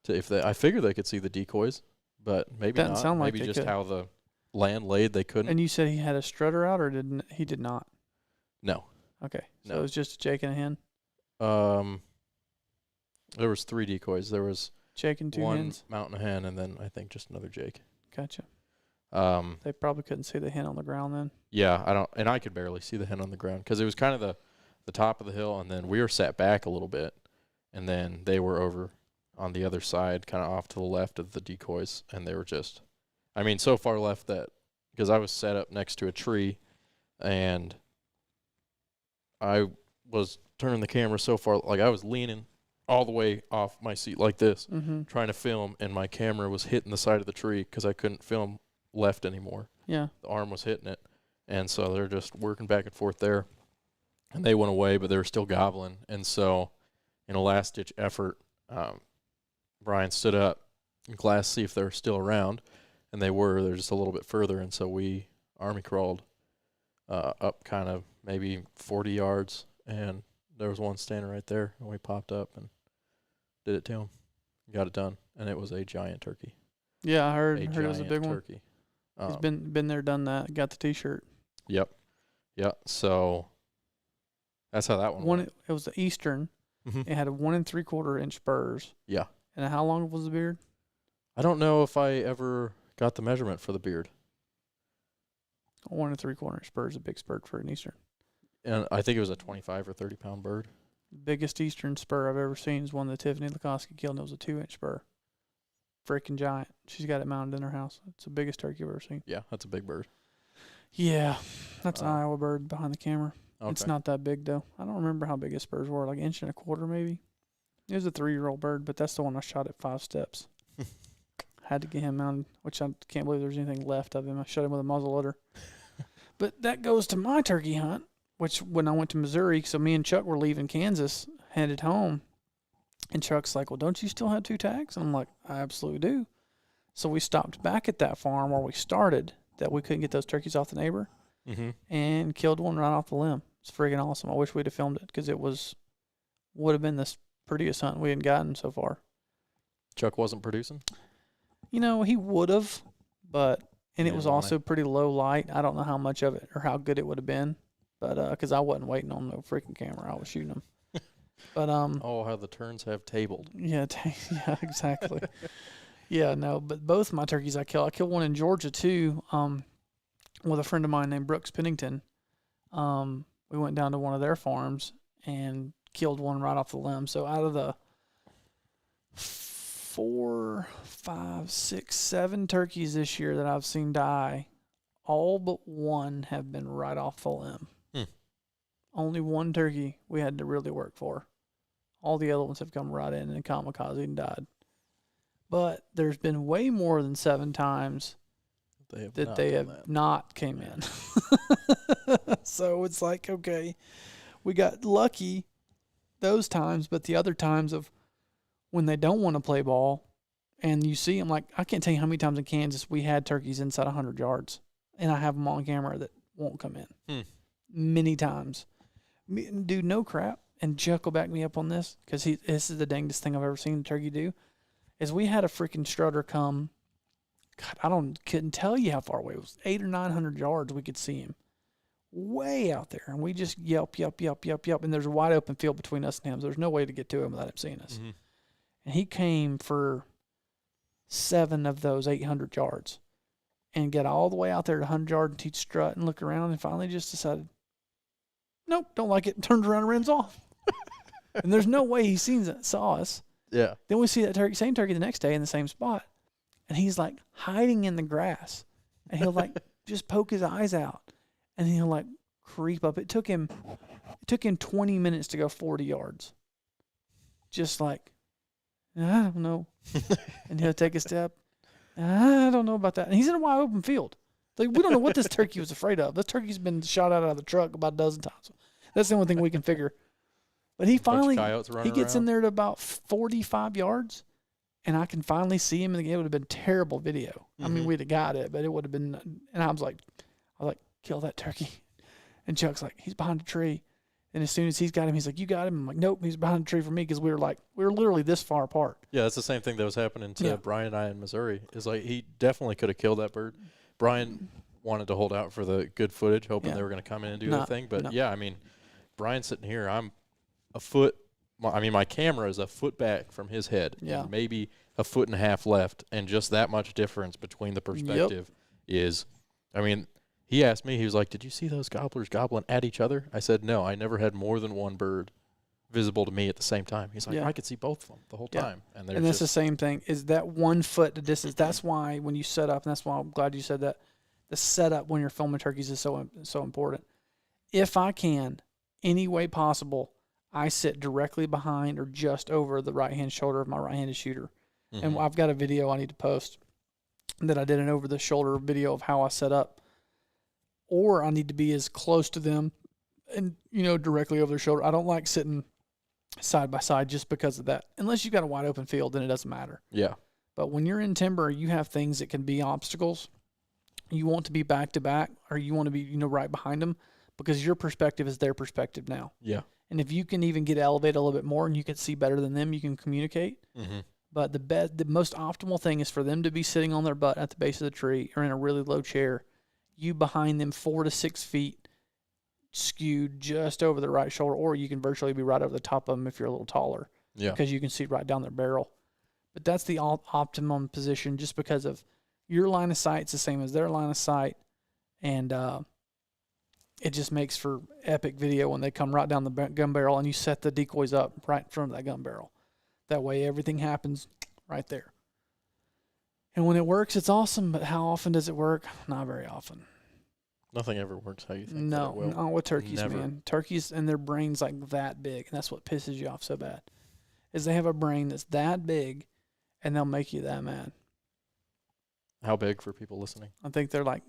to if they. I figured they could see the decoys, but maybe Doesn't not. sound like Maybe they just could. how the land laid, they couldn't. And you said he had a strutter out, or he did not? No. Okay. So No. it was just a Jake and a hen? There was 3 decoys. There was Jake and 2 one hens? mountain hen, and then I think just another Jake. Gotcha. Um, They probably couldn't see the hen on the ground then. yeah, I could barely see the hen on the ground because it was kind of the top of the hill, and then we were sat back a little bit, and then they were over on the other side, kind of off to the left of the decoys, and they were just, I mean, so far left that because I was set up next to a tree, and I was turning the camera so far, like I was leaning all the way off my seat like this, Mm-hmm. trying to film, and my camera was hitting the side of the tree because I couldn't film left anymore. Yeah. The arm was hitting it, and so they're just working back and forth there. And they went away, but they were still gobbling. And so, in a last-ditch effort, Brian stood up and glassed to see if they were still around, and they were. They're just a little bit further, and so we army crawled up kind of maybe 40 yards, and there was one standing right there, and we popped up and did it to him. Got it done, and it was a giant turkey. Yeah, I heard A it was a giant big one. turkey. He's been there, done that. Got the T-shirt. Yep. So that's how that one One. went. It was the Eastern. Mhm. It had a 1 3/4 inch spurs. Yeah. And how long was the beard? I don't know if I ever got the measurement for the beard. 1 3/4 inch spur is a big spur for an Eastern. And I think it was a 25 or 30 pound bird. The biggest Eastern spur I've ever seen is one that Tiffany Lukoski killed, and it was a 2-inch spur. Freaking giant. She's got it mounted in her house. It's the biggest turkey I've ever seen. Yeah, that's a big bird. Yeah, that's an Oh. Iowa bird behind the camera. Okay. It's not that big though. I don't remember how big his spurs were, like 1.25 inches maybe. It was a 3-year-old bird, but that's the one I shot at 5 steps. Had to get him mounted, which I can't believe there's anything left of him. I shot him with a muzzleloader. But that goes to my turkey hunt, which when I went to Missouri, so me and Chuck were leaving Kansas, headed home. And Chuck's like, well, don't you still have 2 tags? And I'm like, I absolutely do. So we stopped back at that farm where we started, that we couldn't get those turkeys off the neighbor, Mm-hmm. and killed one right off the limb. It's friggin' awesome. I wish we'd have filmed it because it would have been the prettiest hunt we had gotten so far. Chuck wasn't producing? You know, he would have, but, and it Didn't was want also it. pretty low light. I don't know how much of it or how good it would have been, but, because I wasn't waiting on no freaking camera. I was shooting them. But, Oh, how the turns have tabled. yeah, yeah, exactly. Yeah, no, but both my turkeys I killed one in Georgia too, with a friend of mine named Brooks Pennington. We went down to one of their farms and killed one right off the limb. So out of the 4, 5, 6, 7 turkeys this year that I've seen die, all but one have been right off the limb. Only one turkey we had to really work for. All the other ones have come right in and kamikaze and died. But there's been way more than 7 times that they have not came in. So it's like, okay, we got lucky those times, but the other times of when they don't want to play ball and you see them, like, I can't tell you how many times in Kansas we had turkeys inside 100 yards and I have them on camera that won't come in. Many times. Dude, no crap. And Chuck will back me up on this because this is the dangest thing I've ever seen a turkey do. Is we had a freaking strutter come. God, couldn't tell you how far away it was. 800 or 900 yards we could see him, way out there, and we just yelp, and there's a wide open field between us and him. So there's no way to get to him without him seeing us. Mm-hmm. And he came for 7 of those 800 yards. and get all the way out there to 100 yard and teach strut and look around and finally just decided, nope, don't like it, and turned around and runs off. And there's no way he saw us. Yeah. Then we see that same turkey the next day in the same spot, and he's like hiding in the grass, and he'll like just poke his eyes out, and he'll like creep up. It took him 20 minutes to go 40 yards. Just like, I don't know. And he'll take a step. I don't know about that. And he's in a wide open field. Like, we don't know what this turkey was afraid of. This turkey's been shot out of the truck about a dozen times. That's the only thing we can figure. But he finally, he gets in there to about 45 yards, and I can finally see him. And it would have been terrible video. I mean, we'd have got it, but it would have been. And I was like, kill that turkey. And Chuck's like, he's behind a tree. And as soon as he's got him, he's like, you got him? I'm like, nope, he's behind a tree for me, because we were literally this far apart. Yeah, that's the same thing that was happening to Brian and I in Missouri. Is like, he definitely could have killed that bird. Brian wanted to hold out for the good footage, hoping they were going to come in and do their thing. But yeah, I mean, Brian's sitting here. I'm a foot. I mean, my camera is a foot back from his head. Yeah. And maybe a foot and a half left, and just that much difference between the perspective is, I mean, he asked me, he was like, did you see those gobblers gobbling at each other? I said, no, I never had more than one bird visible to me at the same time. He's like, I could see both of them the whole time. And that's the same thing, is that 1 foot the distance. That's why when you set up, and that's why I'm glad you said that, the setup when you're filming turkeys is so important. If I can, any way possible, I sit directly behind or just over the right-hand shoulder of my right-handed shooter. Mm-hmm. And I've got a video I need to post that I did an over-the-shoulder video of how I set up. Or I need to be as close to them and, directly over their shoulder. I don't like sitting side by side just because of that. Unless you've got a wide open field, then it doesn't matter. Yeah. But when you're in timber, you have things that can be obstacles. You want to be back to back, or you want to be, right behind them, because your perspective is their perspective now. Yeah. And if you can even get elevated a little bit more and you can see better than them, you can communicate. Mm-hmm. But the most optimal thing is for them to be sitting on their butt at the base of the tree or in a really low chair, you behind them 4 to 6 feet, skewed just over the right shoulder, or you can virtually be right over the top of them if you're a little taller. Yeah. Because you can see right down their barrel. But that's the optimum position, just because of your line of sight's the same as their line of sight, and it just makes for epic video when they come right down the gun barrel and you set the decoys up right in front of that gun barrel. That way everything happens right there. And when it works, it's awesome, but how often does it work? Not very often. Nothing ever works how you think. No, not with turkeys, man. Turkeys and their brains like that big, and that's what pisses you off so bad, is they have a brain that's that big, and they'll make you that mad. How big for people listening? I think they're like,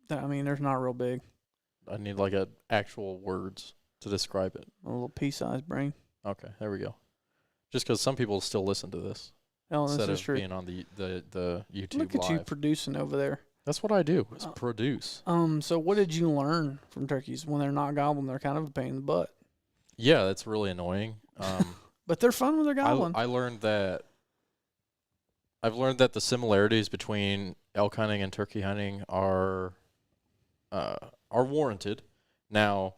they're not real big. I need like actual words to describe it. A little pea-sized brain. Okay, there we go. Just because some people still listen to this. Oh, instead this is of true. being on the YouTube Look at live. you producing over there. That's what I do, is produce. So what did you learn from turkeys? When they're not gobbling, they're kind of a pain in the butt. Yeah, that's really annoying. But they're fun when they're gobbling. I've learned that the similarities between elk hunting and turkey hunting are warranted. Now,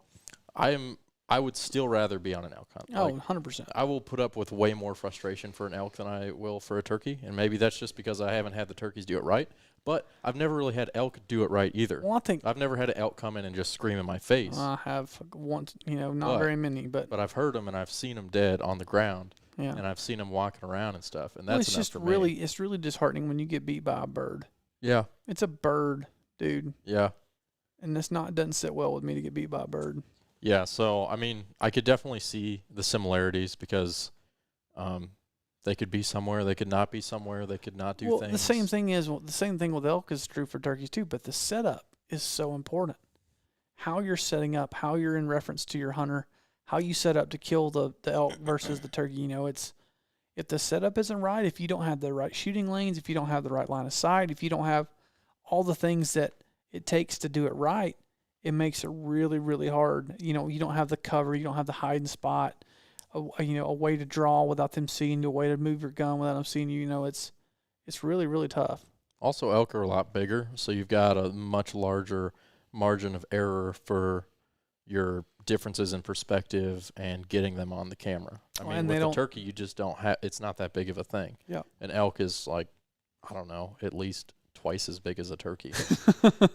I would still rather be on an elk hunt. Oh, 100%. I will put up with way more frustration for an elk than I will for a turkey, and maybe that's just because I haven't had the turkeys do it right. But I've never really had elk do it right either. Well, I think I've never had an elk come in and just scream in my face. I have once, not very many, but I've heard them and I've seen them dead on the ground. Yeah. And I've seen them walking around and stuff, and that's enough for me. Me. It's really disheartening when you get beat by a bird. Yeah. It's a bird, dude. Yeah. And it doesn't sit well with me to get beat by a bird. Yeah, so, I could definitely see the similarities because they could be somewhere, they could not be somewhere, they could not do things. The same thing with elk is true for turkeys too, but the setup is so important. How you're setting up, how you're in reference to your hunter, how you set up to kill the elk versus the turkey. It's if the setup isn't right, if you don't have the right shooting lanes, if you don't have the right line of sight, if you don't have all the things that it takes to do it right, it makes it really, really hard. You don't have the cover, you don't have the hiding spot, a way to draw without them seeing you, a way to move your gun without them seeing you. It's really, really tough. Also, elk are a lot bigger, so you've got a much larger margin of error for your differences in perspective and getting them on the camera. With the turkey, you just don't have. It's not that big of a thing. Yeah. An elk is like, I don't know, at least twice as big as a turkey,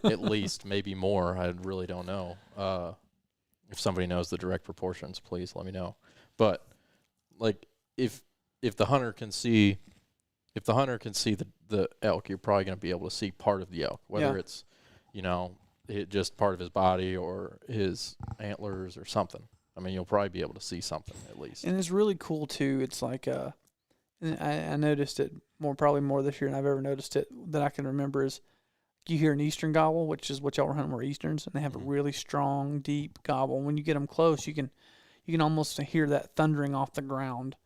at least, maybe more. I really don't know. If somebody knows the direct proportions, please let me know. But like, if the hunter can see, the elk, you're probably going to be able to see part of the elk, whether it's, just part of his body or his antlers or something. I mean, you'll probably be able to see something at least. And it's really cool too. It's like and I noticed it probably more this year than I've ever noticed it that I can remember is you hear an eastern gobble, which is what y'all were hunting were easterns, and they have a really strong, deep gobble. When you get them close, you can almost hear that thundering off the ground.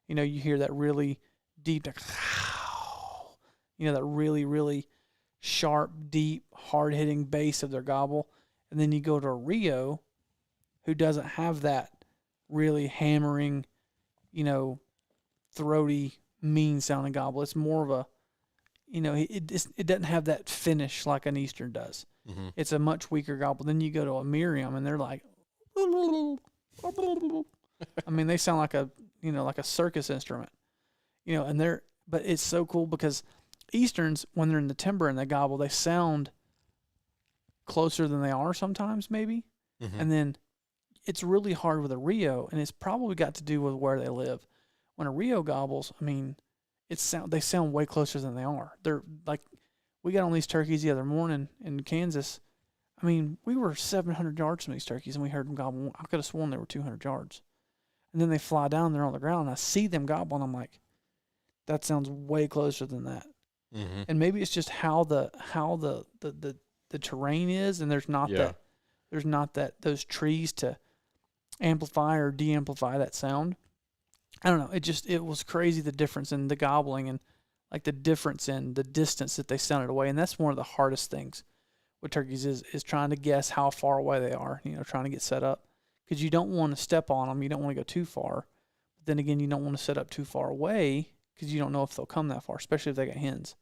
You hear that really deep, that really, really sharp, deep, hard-hitting bass of their gobble. And then you go to a Rio who doesn't have that really hammering, throaty, mean-sounding gobble. It's more of a, it doesn't have that finish like an Eastern does. Mm-hmm. It's a much weaker gobble. Then you go to a Miriam, and they're like, I mean, they sound like a circus instrument, but it's so cool because Easterns, when they're in the timber and they gobble, they sound closer than they are sometimes, maybe. Mm-hmm. And then it's really hard with a Rio, and it's probably got to do with where they live. When a Rio gobbles, I mean, they sound way closer than they are. They're like, we got on these turkeys the other morning in Kansas. I mean, we were 700 yards from these turkeys, and we heard them gobble. I could have sworn they were 200 yards. And then they fly down there on the ground, and I see them gobble, and I'm like, that sounds way closer than that. Mm-hmm. And maybe it's just how the terrain is, and there's not those trees to amplify or de-amplify that sound. I don't know. It was crazy, the difference in the gobbling and like the difference in the distance that they sounded away. And that's one of the hardest things with turkeys is trying to guess how far away they are, trying to get set up. Because you don't want to step on them. You don't want to go too far. But then again, you don't want to set up too far away because you don't know if they'll come that far, especially if they got hens.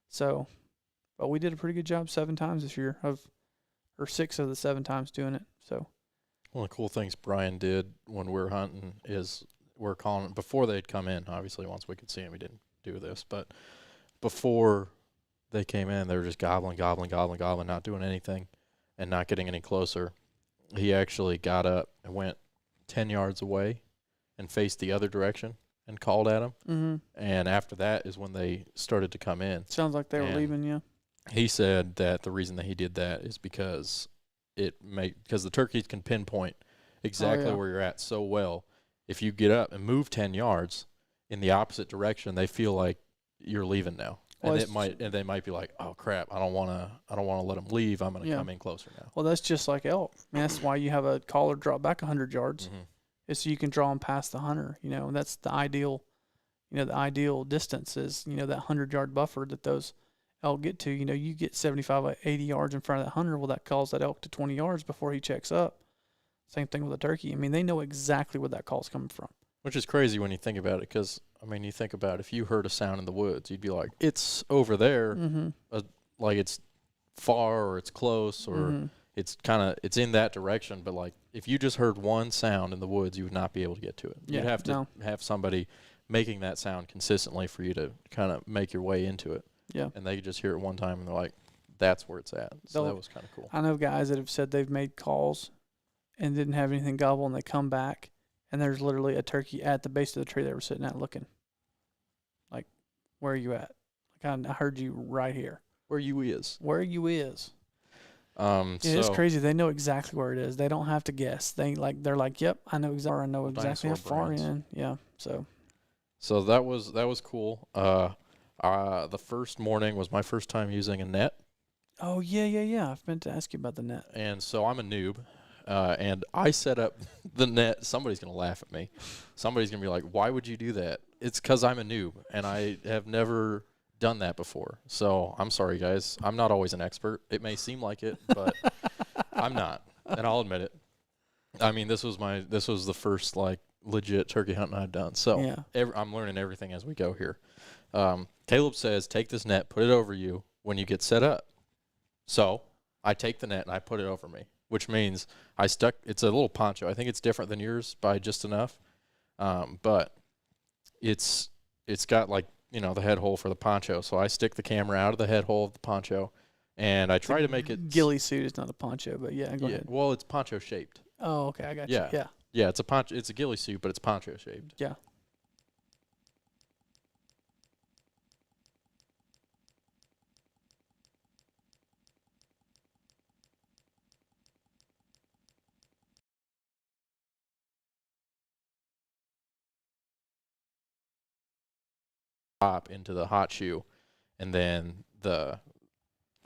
So, but we did a pretty good job 7 times this year or 6 of the 7 times doing it. So one of the cool things Brian did when we were hunting is we're calling before they'd come in. Obviously, once we could see them, we didn't do this. But before they came in, they were just gobbling, not doing anything and not getting any closer. He actually got up and went 10 yards away and faced the other direction and called at them. mm-hmm. And after that is when they started to come in. Sounds like they were And leaving, yeah. He said that the reason that he did that is because the turkeys can pinpoint exactly where you're at so well. If you get up and move 10 yards in the opposite direction, they feel like you're leaving now. Well, And they might be like, "Oh crap, I don't want to let them leave. I'm going to come in closer now." Well, that's just like elk. I mean, that's why you have a caller drop back 100 yards. Mm-hmm. Is so you can draw them past the hunter. That's the ideal. The ideal distance is that 100-yard buffer that those elk get to. You get 75, 80 yards in front of that hunter. Well, that calls that elk to 20 yards before he checks up. Same thing with a turkey. I mean, they know exactly where that call's coming from. Which is crazy when you think about it, because you think about if you heard a sound in the woods, you'd be like, "It's over there," Mm-hmm. like it's far or it's close or Mm-hmm. it's in that direction. But like if you just heard one sound in the woods, you would not be able to get to it. Yeah, You'd have to have somebody making that sound consistently for you to kind of make your way into it. Yeah. And they could just hear it one time and they're like, "That's where it's at." So that was kind of cool. I know guys that have said they've made calls and didn't have anything gobble, and they come back and there's literally a turkey at the base of the tree they were sitting at looking. Like, where are you at? Like, I heard you right here. Where you is. Where you is. So It's crazy. They know exactly where it is. They don't have to guess. They're like, "Yep, I know exactly how far brains. in." Yeah. So that was cool. The first morning was my first time using a net. Oh yeah. I've meant to ask you about the net. And so I'm a noob, and I set up the net. Somebody's going to laugh at me. Somebody's going to be like, "Why would you do that?" It's because I'm a noob, and I have never done that before. So I'm sorry, guys. I'm not always an expert. It may seem like it, but I'm not, and I'll admit it. I mean, this was the first like legit turkey hunting I've done. So Yeah. I'm learning everything as we go here. Caleb says, "Take this net, put it over you when you get set up." So I take the net and I put it over me, which means it's a little poncho. I think it's different than yours by just enough. But it's got like, the head hole for the poncho. So I stick the camera out of the head hole of the poncho, and I try to make it ghillie suit is not a poncho, but yeah, go ahead. Well, it's poncho shaped. Oh, okay, I got Yeah. you. Yeah, Yeah, it's a poncho. It's a ghillie suit, but it's poncho shaped. yeah. Top into the hot shoe, and then the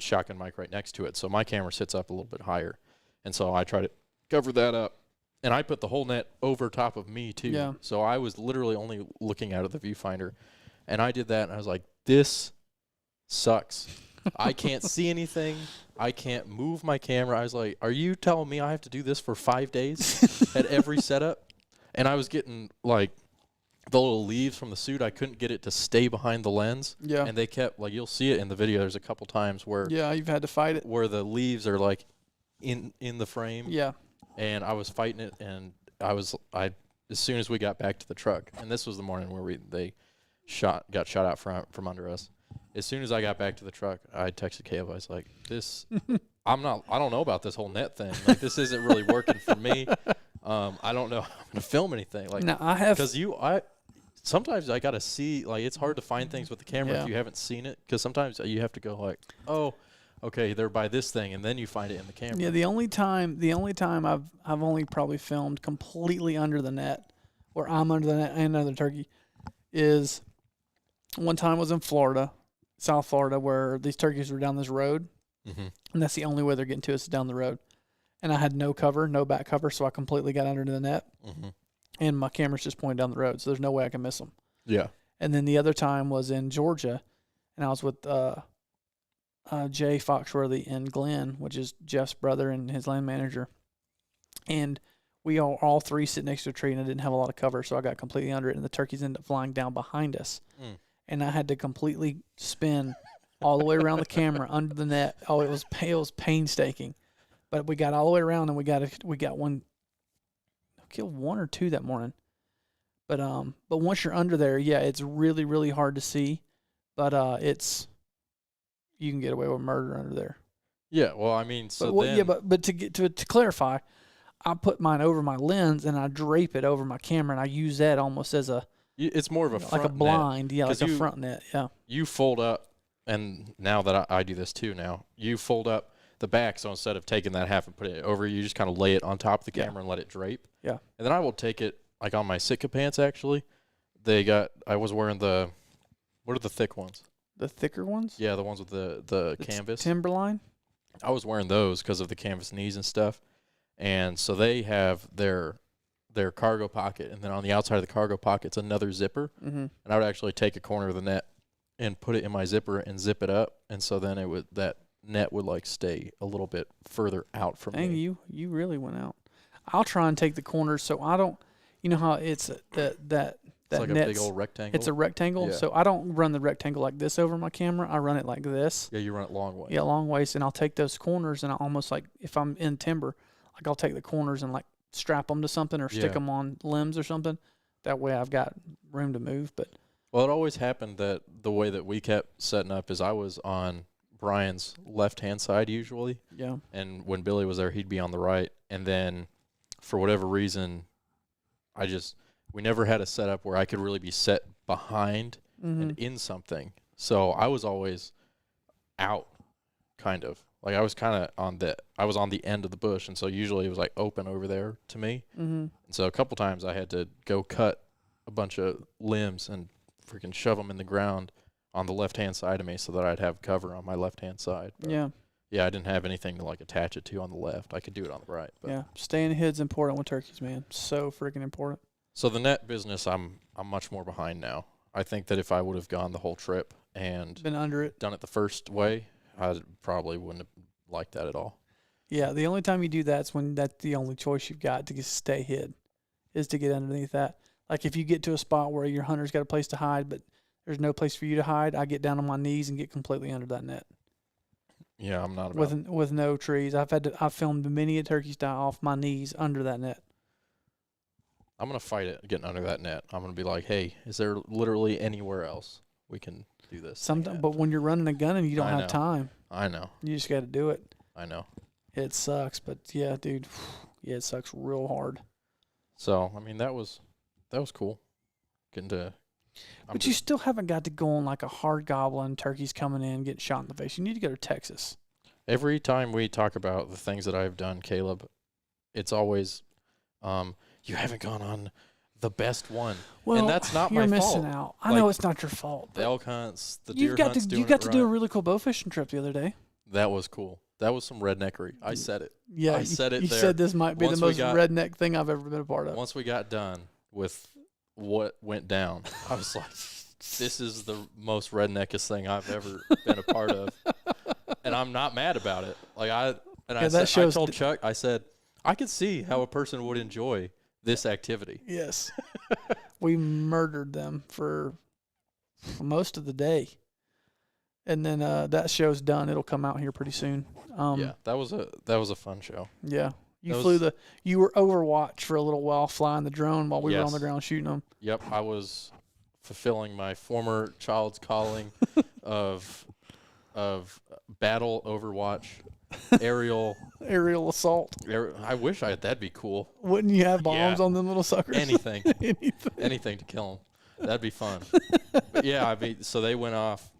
shotgun mic right next to it. So my camera sits up a little bit higher, and so I try to cover that up. And I put the whole net over top of me too. Yeah. So I was literally only looking out of the viewfinder, and I did that, and I was like, "This sucks. I can't see anything. I can't move my camera." I was like, "Are you telling me I have to do this for 5 days at every setup?" And I was getting like the little leaves from the suit. I couldn't get it to stay behind the lens. Yeah. And they kept, like, you'll see it in the video. There's a couple times where Yeah, you've had to fight it. where the leaves are like in the frame. Yeah. And I was fighting it, and I as soon as we got back to the truck, and this was the morning where they got shot out from under us. As soon as I got back to the truck, I texted Caleb. I was like, I don't know about this whole net thing. Like, this isn't really working for me. I don't know how I'm gonna film anything. Like, Now I have because sometimes I gotta see, like, it's hard to find things with the camera Yeah. if you haven't seen it, because sometimes you have to go like, oh, okay, they're by this thing, and then you find it in the camera. Yeah, the only time I've only probably filmed completely under the net, where I'm under the net and under the turkey, is one time was in Florida, South Florida, where these turkeys were down this road, Mm-hmm. and that's the only way they're getting to us is down the road. And I had no back cover, so I completely got under the net, Mm-hmm. and my camera's just pointed down the road, so there's no way I can miss them. Yeah. And then the other time was in Georgia, and I was with Jay Foxworthy and Glenn, which is Jeff's brother and his land manager. And we all three sit next to a tree, and I didn't have a lot of cover, so I got completely under it, and the turkeys ended up flying down behind us. Mm. And I had to completely spin all the way around the camera under the net. Oh, it was painstaking. But we got all the way around, and we got one. I killed one or two that morning. But once you're under there, yeah, it's really, really hard to see. But you can get away with murder under there. Yeah. Well, I mean, so But then, but to clarify, I put mine over my lens and I drape it over my camera, and I use that almost as it's more of a front like a net. blind, yeah, like 'Cause a front net, yeah. You fold up, and now that I do this too now, you fold up the back, so instead of taking that half and put it over, you just kind of lay it on top of the Yeah. camera and let it drape. Yeah. And then I will take it, like on my Sitka pants, actually. I was wearing what are the thick ones? The thicker ones, Yeah, the ones with the canvas. Timberline. I was wearing those because of the canvas knees and stuff. And so they have their cargo pocket, and then on the outside of the cargo pocket's another zipper. Mm-hmm. And I would actually take a corner of the net and put it in my zipper and zip it up, and so then that net would like stay a little bit further out from Dang, me. you really went out. I'll try and take the corners so I don't. You know how it's that It's like a net's big old rectangle. It's a rectangle, Yeah. so I don't run the rectangle like this over my camera. I run it like this. Yeah, you run it long way. Yeah, long ways, and I'll take those corners, and I almost like if I'm in timber, like I'll take the corners and like strap them to something or stick Yeah. them on limbs or something. That way I've got room to move. But Well, it always happened that the way that we kept setting up is I was on Brian's left-hand side usually, yeah, and when Billy was there, he'd be on the right. And then for whatever reason, we never had a setup where I could really be set behind mm-hmm. and in something. So I was always out, kind of. Like I was on the end of the bush, and so usually it was like open over there to me. Mm-hmm. And so a couple times I had to go cut a bunch of limbs and freaking shove them in the ground on the left-hand side of me so that I'd have cover on my left-hand side. But Yeah, yeah, I didn't have anything to like attach it to on the left. I could do it on the right. But. yeah. Staying hid's important with turkeys, man. So freaking important. So the net business, I'm much more behind now. I think that if I would have gone the whole trip and Been under it. done it the first way, I probably wouldn't have liked that at all. Yeah, the only time you do that's when that's the only choice you've got to stay hid, is to get underneath that. Like if you get to a spot where your hunter's got a place to hide, but there's no place for you to hide, I get down on my knees and get completely under that net Yeah, I'm not about with no trees. I've filmed many a turkeys die off my knees under that net. I'm going to fight it getting under that net. I'm going to be like, hey, is there literally anywhere else? we can do this. Sometimes, but when you're running a gun and you don't I have know. time, I know. you just got to do it. I know. It sucks, but yeah, dude, yeah, it sucks real hard. So I mean that was cool. Getting to. But you still haven't got to go on like a hard goblin. Turkeys coming in, getting shot in the face. You need to go to Texas. Every time we talk about the things that I've done, Caleb, it's always, you haven't gone on the best one. Well, and that's not you're my missing fault. out. I know it's not your fault. The elk hunts, the You deer hunts, got to do a right. really cool bow fishing trip the other day. That was cool. That was some redneckery. I said it. Yeah, I said it You there. said this might be Once the we most got- redneck thing I've ever been a part of. Once we got done with what went down, I was like, this is the most redneckest thing I've ever been a part of. And I'm not mad about it. Like I told Chuck, I said, I could see how a person would enjoy this activity. Yes. We murdered them for most of the day. And then that show's done. It'll come out here pretty soon. Yeah, that was a fun show. Yeah. You That you were Overwatch for a little while, flying the drone while we were on the Yes. ground shooting them. Yep, I was fulfilling my former child's calling of battle Overwatch, aerial. Aerial assault. I wish that'd be cool. Wouldn't you have bombs Yeah. on them little suckers? Anything, Anything. anything to kill them. That'd be fun. But yeah, I mean, so they went off.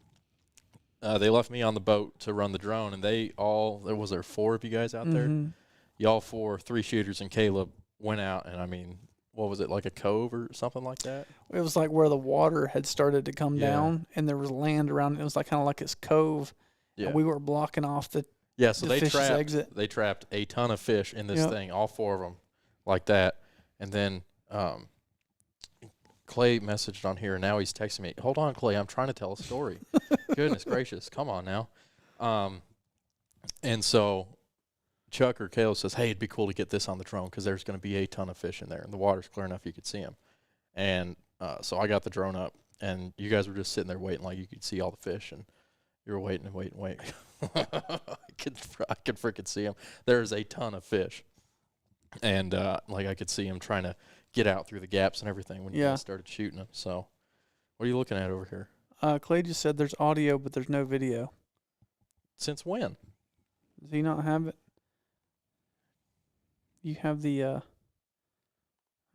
They left me on the boat to run the drone, and there was 4 of you guys out there. Mhm. Y'all 4, 3 shooters, and Caleb went out, and I mean, what was it, like a cove or something like that? It was like where the water had started to come Yeah. down, and there was land around it. It was like kind of like this cove. Yeah. And we were blocking off the Yeah, so the they fish's exit. trapped a ton of fish in this Yep. thing, all 4 of them, like that. And then Clay messaged on here, and now he's texting me. Hold on, Clay, I'm trying to tell a story. Goodness gracious, come on now. And so Chuck or Caleb says, hey, it'd be cool to get this on the drone because there's going to be a ton of fish in there, and the water's clear enough you could see them. And so I got the drone up, and you guys were just sitting there waiting like you could see all the fish, and you were waiting and waiting and waiting. I could freaking see them. There's a ton of fish. And like I could see him trying to get out through the gaps and everything when you Yeah. guys started shooting them. So what are you looking at over here? Clay just said there's audio, but there's no video. Since when? Does he not have it? You have the. I'm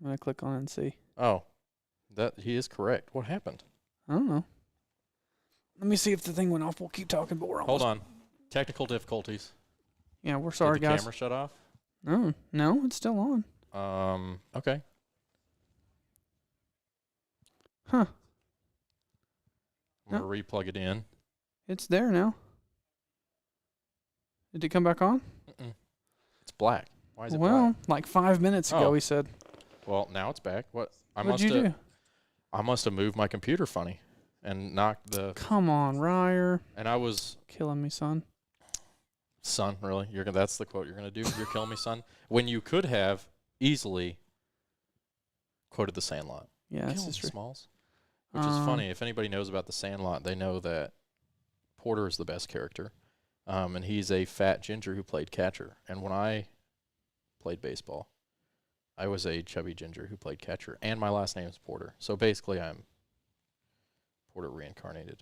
gonna click on it and see. Oh, that he is correct. What happened? I don't know. Let me see if the thing went off. We'll keep talking, but we're Hold almost. on. Technical difficulties. Yeah, we're sorry, Did the guys. camera shut off? No, it's still on. Okay. Huh? I'm gonna replug it in. It's there now. Did it come back on? Mm-mm. It's black. Why is it Well, black? like 5 minutes ago, Oh. he said. Well, now it's back. What? What'd you do? I must have moved my computer funny and knocked the. Come on, Ryer. And I was. Killing me, son. Son, really? That's the quote you're gonna do? You're killing me, son? When you could have easily quoted the Sandlot. Yeah, that's Killing just me, true. Smalls. Which is funny. If anybody knows about the Sandlot, they know that Porter is the best character. And he's a fat ginger who played catcher. And when I played baseball, I was a chubby ginger who played catcher. And my last name is Porter. So basically I'm Porter reincarnated.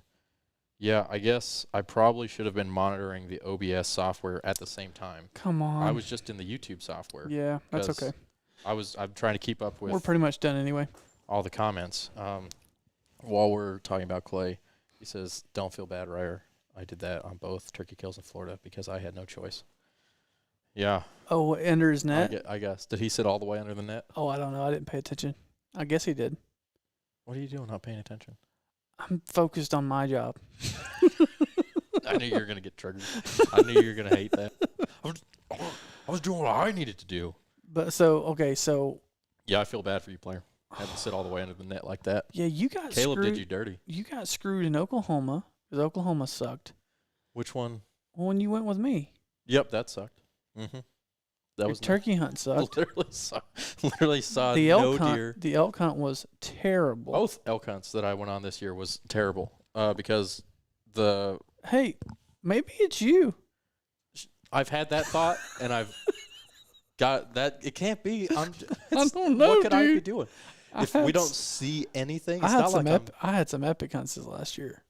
Yeah, I guess I probably should have been monitoring the OBS software at the same time. Come on. I was just in the YouTube software. Yeah, that's 'cause okay. I'm trying to keep up with We're pretty much done anyway. all the comments. While we're talking about Clay, he says, "Don't feel bad, Ryer. I did that on both turkey kills in Florida because I had no choice." Yeah, Oh, under his net? I guess. Did he sit all the way under the net? Oh, I don't know. I didn't pay attention. I guess he did. What are you doing? Not paying attention? I'm focused on my job. I knew you were gonna get triggered. I knew you were gonna hate that. I was doing what I needed to do. But so Yeah, I feel bad for you, player. Had to sit all the way under the net like that. yeah, you got Caleb screwed. did you dirty. You got screwed in Oklahoma because Oklahoma sucked. Which one? When you went with me, Yep, that sucked. Mm-hmm. That your was turkey hunt sucked. literally saw The no elk hunt, deer. the elk hunt was terrible. Both elk hunts that I went on this year was terrible because Hey, maybe it's you. I've had that thought and I've got that. It can't be. I don't know, What could I be dude. doing? if we don't see anything, I it's had not some like I had some epic hunts this last year.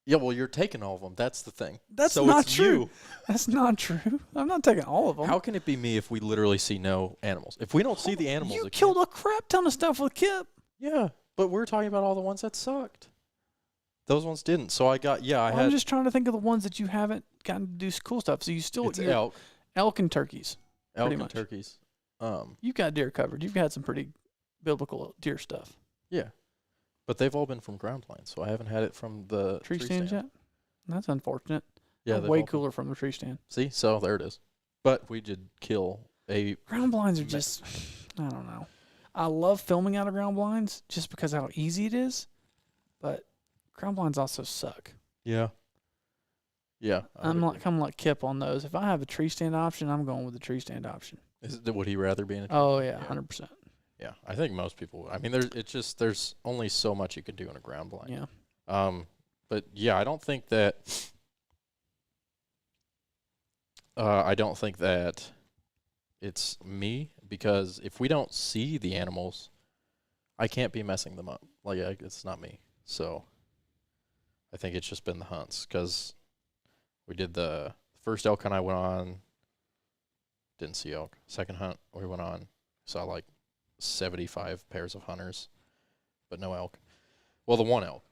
yeah. Well, you're taking all of them. That's the thing. That's so not it's true. You. That's not true. I'm not taking all of them. How can it be me if we literally see no animals? If we don't see the animals, You it killed can't- a crap ton of stuff with Kip. Yeah, but we're talking about all the ones that sucked. Those ones didn't. So I got I I'm had just trying to think of the ones that you haven't gotten to do cool stuff. So you still it's you're- elk, elk and turkeys. and much. turkeys. You've got deer covered. You've had some pretty biblical deer stuff. Yeah, but they've all been from ground blinds, so I haven't had it from the Tree stands yet? That's unfortunate. Yeah, They're they've way all been- cooler from the tree stand. See, so there it is. But we did kill a. Ground blinds are Ma- just, I don't know. I love filming out of ground blinds just because of how easy it is, but ground blinds also suck. Yeah. Yeah. I would agree. I'm like Kip on those. If I have a tree stand option, I'm going with the tree stand option. Would he rather be in a? Oh yeah, Yeah. 100%. Yeah, I think most people would. I mean, there's only so much you can do in a ground blind. Yeah. But yeah, I don't think that. I don't think that it's me, because if we don't see the animals, I can't be messing them up. Like it's not me. So I think it's just been the hunts, because we did the first elk hunt I went on, didn't see elk. Second hunt we went on, saw like 75 pairs of hunters, but no elk. Well, the one elk.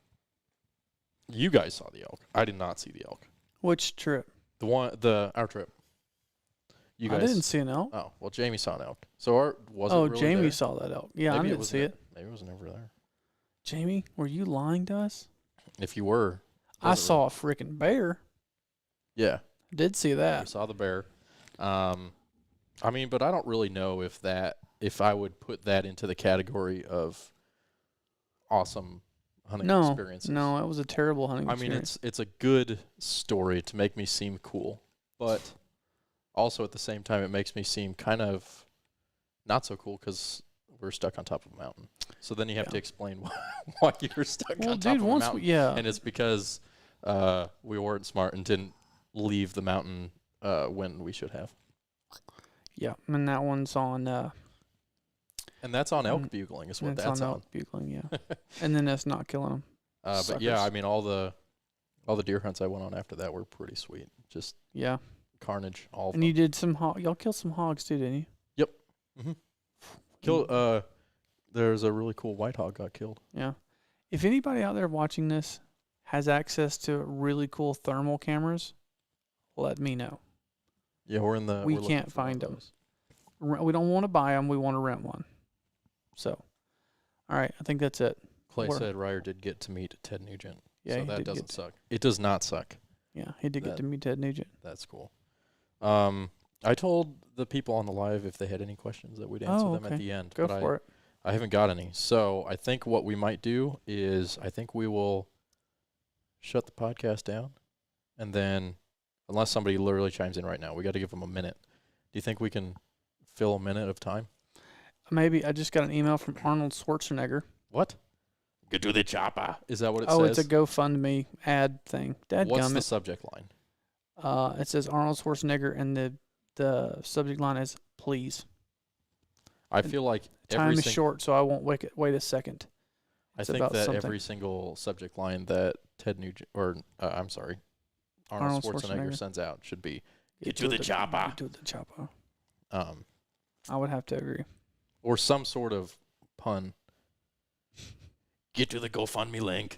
You guys saw the elk. I did not see the elk. Which trip? Our trip. You guys. I didn't see an elk. Oh, well, Jamie saw an elk. So was it Oh, really Jamie there? saw that elk. Yeah, I Maybe didn't see it. Maybe it was never there. Jamie, were you lying to us? If you were, I was it saw a freaking bear. yeah, Did see we that. saw the bear. I mean, but I don't really know if I would put that into the category of awesome hunting experiences. No, it was a terrible hunting I mean, experience. it's a good story to make me seem cool, but also at the same time, it makes me seem kind of not so cool because we're stuck on top of a mountain. So then you have Yeah. to explain why you're stuck Well, on top dude, of a once mountain. yeah, And it's because we weren't smart and didn't leave the mountain when we should have. yeah, and that one's on. And that's on elk Mm, bugling is what It's that's on on. elk bugling, yeah, and then that's not killing them. But yeah, I Suckers. mean, all the deer hunts I went on after that were pretty sweet. Just Yeah, carnage, all of and them. you did some y'all killed some hogs too, didn't you? Kill. There's a really cool white hog got killed. Yeah. If anybody out there watching this has access to really cool thermal cameras, let me know. Yeah, we're in the. We we're looking can't for one of find 'em. those. We don't want to buy them. We want to rent one. So, all right, I think that's it. Clay We're- said Ryer did get to meet Ted Nugent. Yeah, so he that did doesn't get suck. It does not suck. Yeah, he did get That- to meet Ted Nugent. That's cool. I told the people on the live if they had any questions that we'd answer Oh, them at okay. the end. Go but for it. I haven't got any. So I think what we might do is I think we will shut the podcast down. And then, unless somebody literally chimes in right now, we got to give them a minute. Do you think we can fill a minute of time? Maybe I just got an email from Arnold Schwarzenegger. What? Get to the chopper. Is that what it Oh, says? it's a GoFundMe ad thing. What's the Dadgummit. subject line? It says Arnold Schwarzenegger, and the subject line is please. I feel like Time is sing- short, so I won't wait a second. I It's think about that something. every single subject line that Ted Nugent, or I'm sorry, Arnold Schwarzenegger sends out should be Get to the chopper. Get to the chopper. um, I would have to agree. or some sort of pun. Get to the GoFundMe link.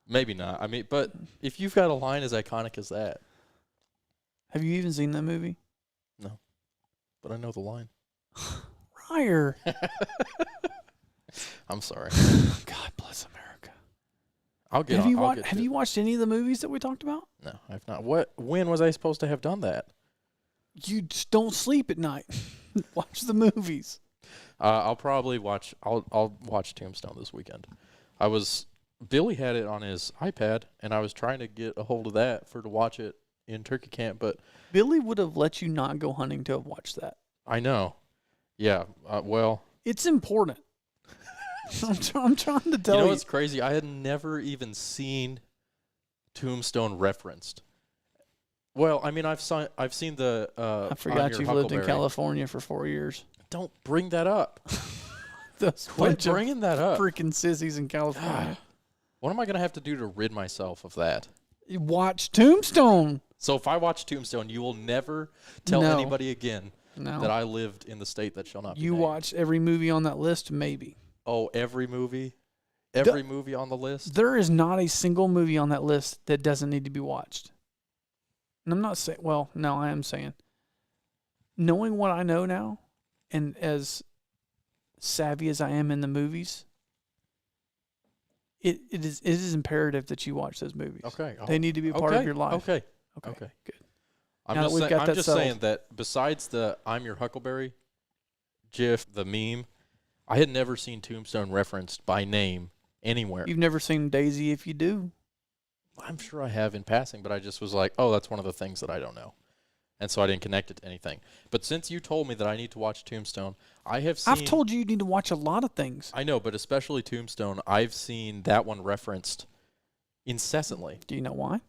Maybe not. I mean, but if you've got a line as iconic as that, Have you even seen that movie? but I know the line. Ryer. I'm sorry. God bless America. I'll get. Have on, you I'll watched? get Have to- you watched any of the movies that we talked about? No, I've not. When was I supposed to have done that? You just don't sleep at night. Watch the movies. I'll probably watch. I'll watch Tombstone this weekend. Billy had it on his iPad, and I was trying to get a hold of that to watch it in turkey camp. But Billy would have let you not go hunting to have watched that. I know, yeah. Well, It's important. I'm trying to tell you you. know what's crazy? I had never even seen Tombstone referenced. Well, I mean, I've seen the. I forgot you've lived in California for 4 years. don't bring that up. Those Quit bunch of bringing that up. freaking sissies in California. What am I going to have to do to rid myself of that? You watch Tombstone. So if I watch Tombstone, you will never tell No. anybody again No. that I lived in the state that shall not be You named. watch every movie on that list, maybe. Oh, every movie? Every movie on the list? There is not a single movie on that list that doesn't need to be watched. And I'm not saying, well, no, I am saying, knowing what I know now, and as savvy as I am in the movies, it is imperative that you watch those movies. Okay. They need to be a part of your life. Okay. Okay. Good. I'm Now that just, we've got I'm that just settled. saying that besides the I'm Your Huckleberry GIF, the meme, I had never seen Tombstone referenced by name anywhere. You've never seen Daisy if you do. I'm sure I have in passing, but I just was like, oh, that's one of the things that I don't know. And so I didn't connect it to anything. But since you told me that I need to watch Tombstone, I have seen... I've told you need to watch a lot of things. I know, but especially Tombstone, I've seen that one referenced incessantly Do you know why?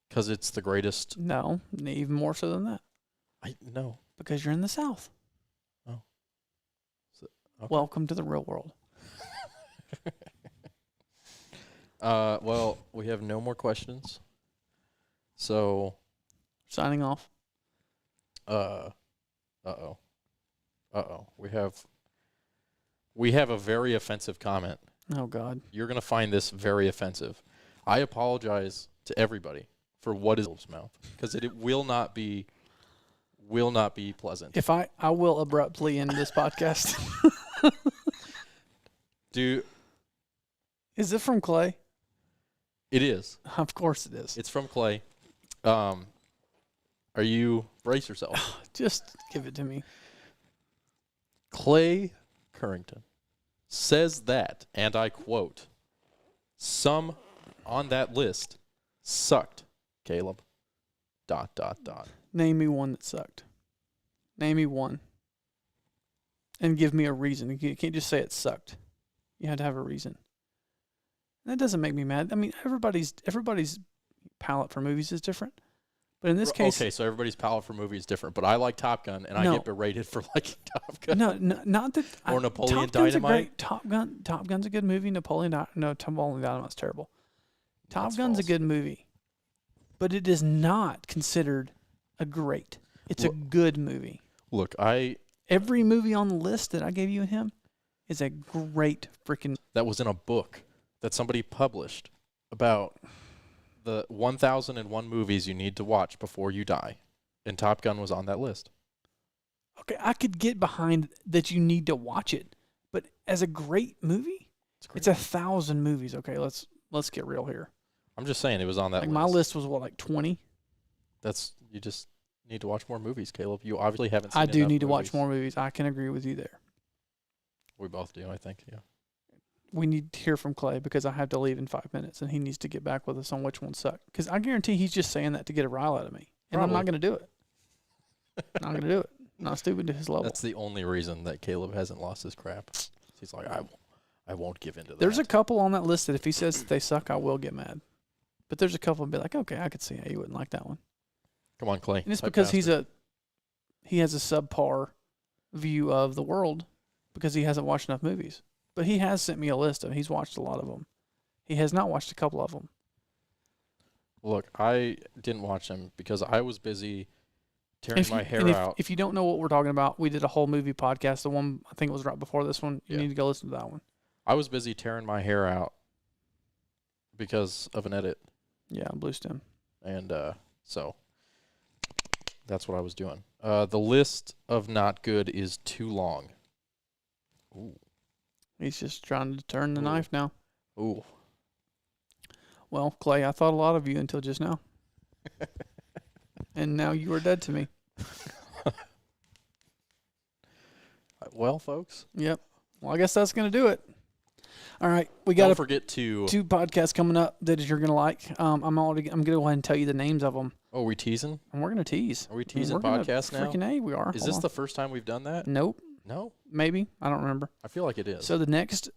because it's the greatest... No, even more so than that. No. Because you're in the South. Oh. Okay. Welcome to the real world. Well, we have no more questions. So... Signing off. Uh-oh. We have a very offensive comment. Oh, God. You're going to find this very offensive. I apologize to everybody for what is Caleb's mouth because it will not be pleasant. If I will abruptly end this podcast. Is it from Clay? It is. Of course it is. It's from Clay. Are you brace yourself? Just give it to me. Clay Currington says that, and I quote, "Some on that list sucked, Caleb. ... Name me one that sucked. Name me one. And give me a reason. You can't just say it sucked. You had to have a reason. And that doesn't make me mad. I mean, everybody's palate for movies is different. But in this case... Okay, so everybody's palate for movies is different, but I like Top Gun, and I No. get berated for liking Top Gun. No, not that... Or Napoleon Top Gun's a Dynamite. great, Top Gun's a good movie. Napoleon Dynamite's terrible. Top That's Gun's a false. good movie. But it is not considered a great. It's a Look- good movie. Look, Every movie on the list that I gave you and him is a great freaking... that was in a book that somebody published about the 1001 movies you need to watch before you die. And Top Gun was on that list. Okay, I could get behind that you need to watch it. But as a great movie, It's it's 1,000 movies. Okay, let's get real here. I'm just saying it was on that Like list. my list was what, like 20? You just need to watch more movies, Caleb. You obviously haven't seen I do enough need to watch movies. more movies. I can agree with you there. We both do, I think, yeah. We need to hear from Clay because I have to leave in 5 minutes and he needs to get back with us on which one sucked. Because I guarantee he's just saying that to get a rile out of me. And I'm not Probably. going to do it. Not going to do it. Not stupid to his level. That's the only reason that Caleb hasn't lost his crap. He's like, I won't give in to that. There's a couple on that list that if he says they suck, I will get mad. But there's a couple and be like, okay, I could see how you wouldn't like that one. Come on, Clay. And it's type because faster. he has a subpar view of the world because he hasn't watched enough movies. But he has sent me a list and he's watched a lot of them. He has not watched a couple of them. Look, I didn't watch them because I was busy tearing my hair and out. if you don't know what we're talking about, we did a whole movie podcast. The one, I think it was right before this one. You Yeah. need to go listen to that one. I was busy tearing my hair out because of an edit. Yeah, Blue Stem. And so that's what I was doing. The list of not good is too long. Ooh. He's just trying to turn the Ooh. knife now. Ooh. Well, Clay, I thought a lot of you until just now. And now you are dead to me. Well, folks, Yep. Well, I guess that's going to do it. All right. We got don't forget to... two podcasts coming up that you're going to like. I'm going to go ahead and tell you the names of them. Oh, are we teasing? And we're going to tease. Are we teasing We're gonna podcasts now? Freaking A, we are. Is Hold this on. the first time we've done that? Nope. No? Maybe. I don't remember. I feel like it is. So the next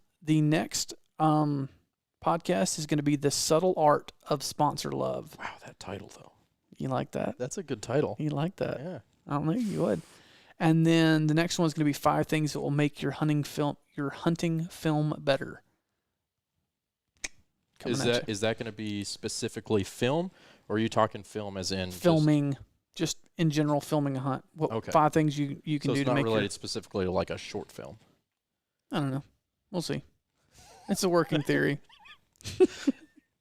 podcast is going to be The Subtle Art of Sponsor Love. Wow, that title, though. You like that? That's a good title. You like that? Yeah. I don't know. You would. And then the next one's going to be 5 things that will make your hunting film better. Coming at Is that going to be specifically film, or are you talking film as in filming, just in general, filming a hunt? What Okay. 5 things you can so do it's to not make related specifically to like a short film? I don't know. We'll see. It's a working theory.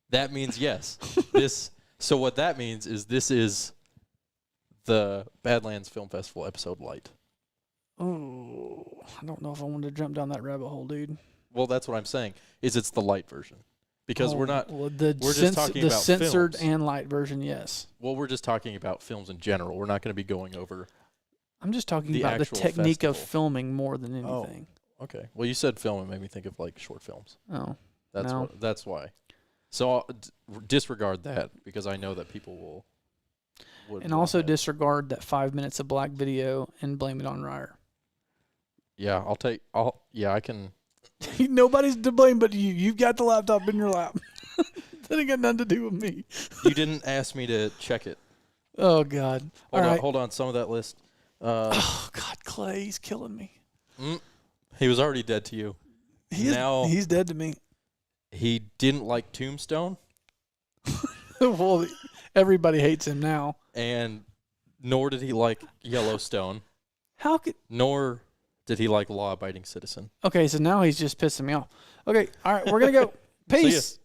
That means yes. So what that means is this is the Badlands Film Festival episode light. Oh, I don't know if I want to jump down that rabbit hole, dude. Well, that's what I'm saying. It's the light version because we're not. Well, we're just talking about censored films. and light version. Yes, Well, we're just talking about films in general. We're not going to be going over. I'm just talking The about the actual technique of festival. filming more than Oh. anything. Okay. Well, you said film. It made me think of like short films. Oh, That's No. that's why. So I'll disregard that because I know that people would and want also that. disregard that 5 minutes of black video and blame it on Ryer. Yeah, I can. Nobody's to blame but you. You've got the laptop in your lap. That ain't got nothing to do with me. You didn't ask me to check it. Oh God. All right. Hold on. Some of that list. Oh God, Clay, he's killing me. He was already dead to you. He's dead to me. He didn't like Tombstone, Well, everybody hates him now. and nor did he like Yellowstone, How could? nor did he like Law Abiding Citizen. Okay, so now he's just pissing me off. Okay, all right, we're gonna go. See ya. Peace.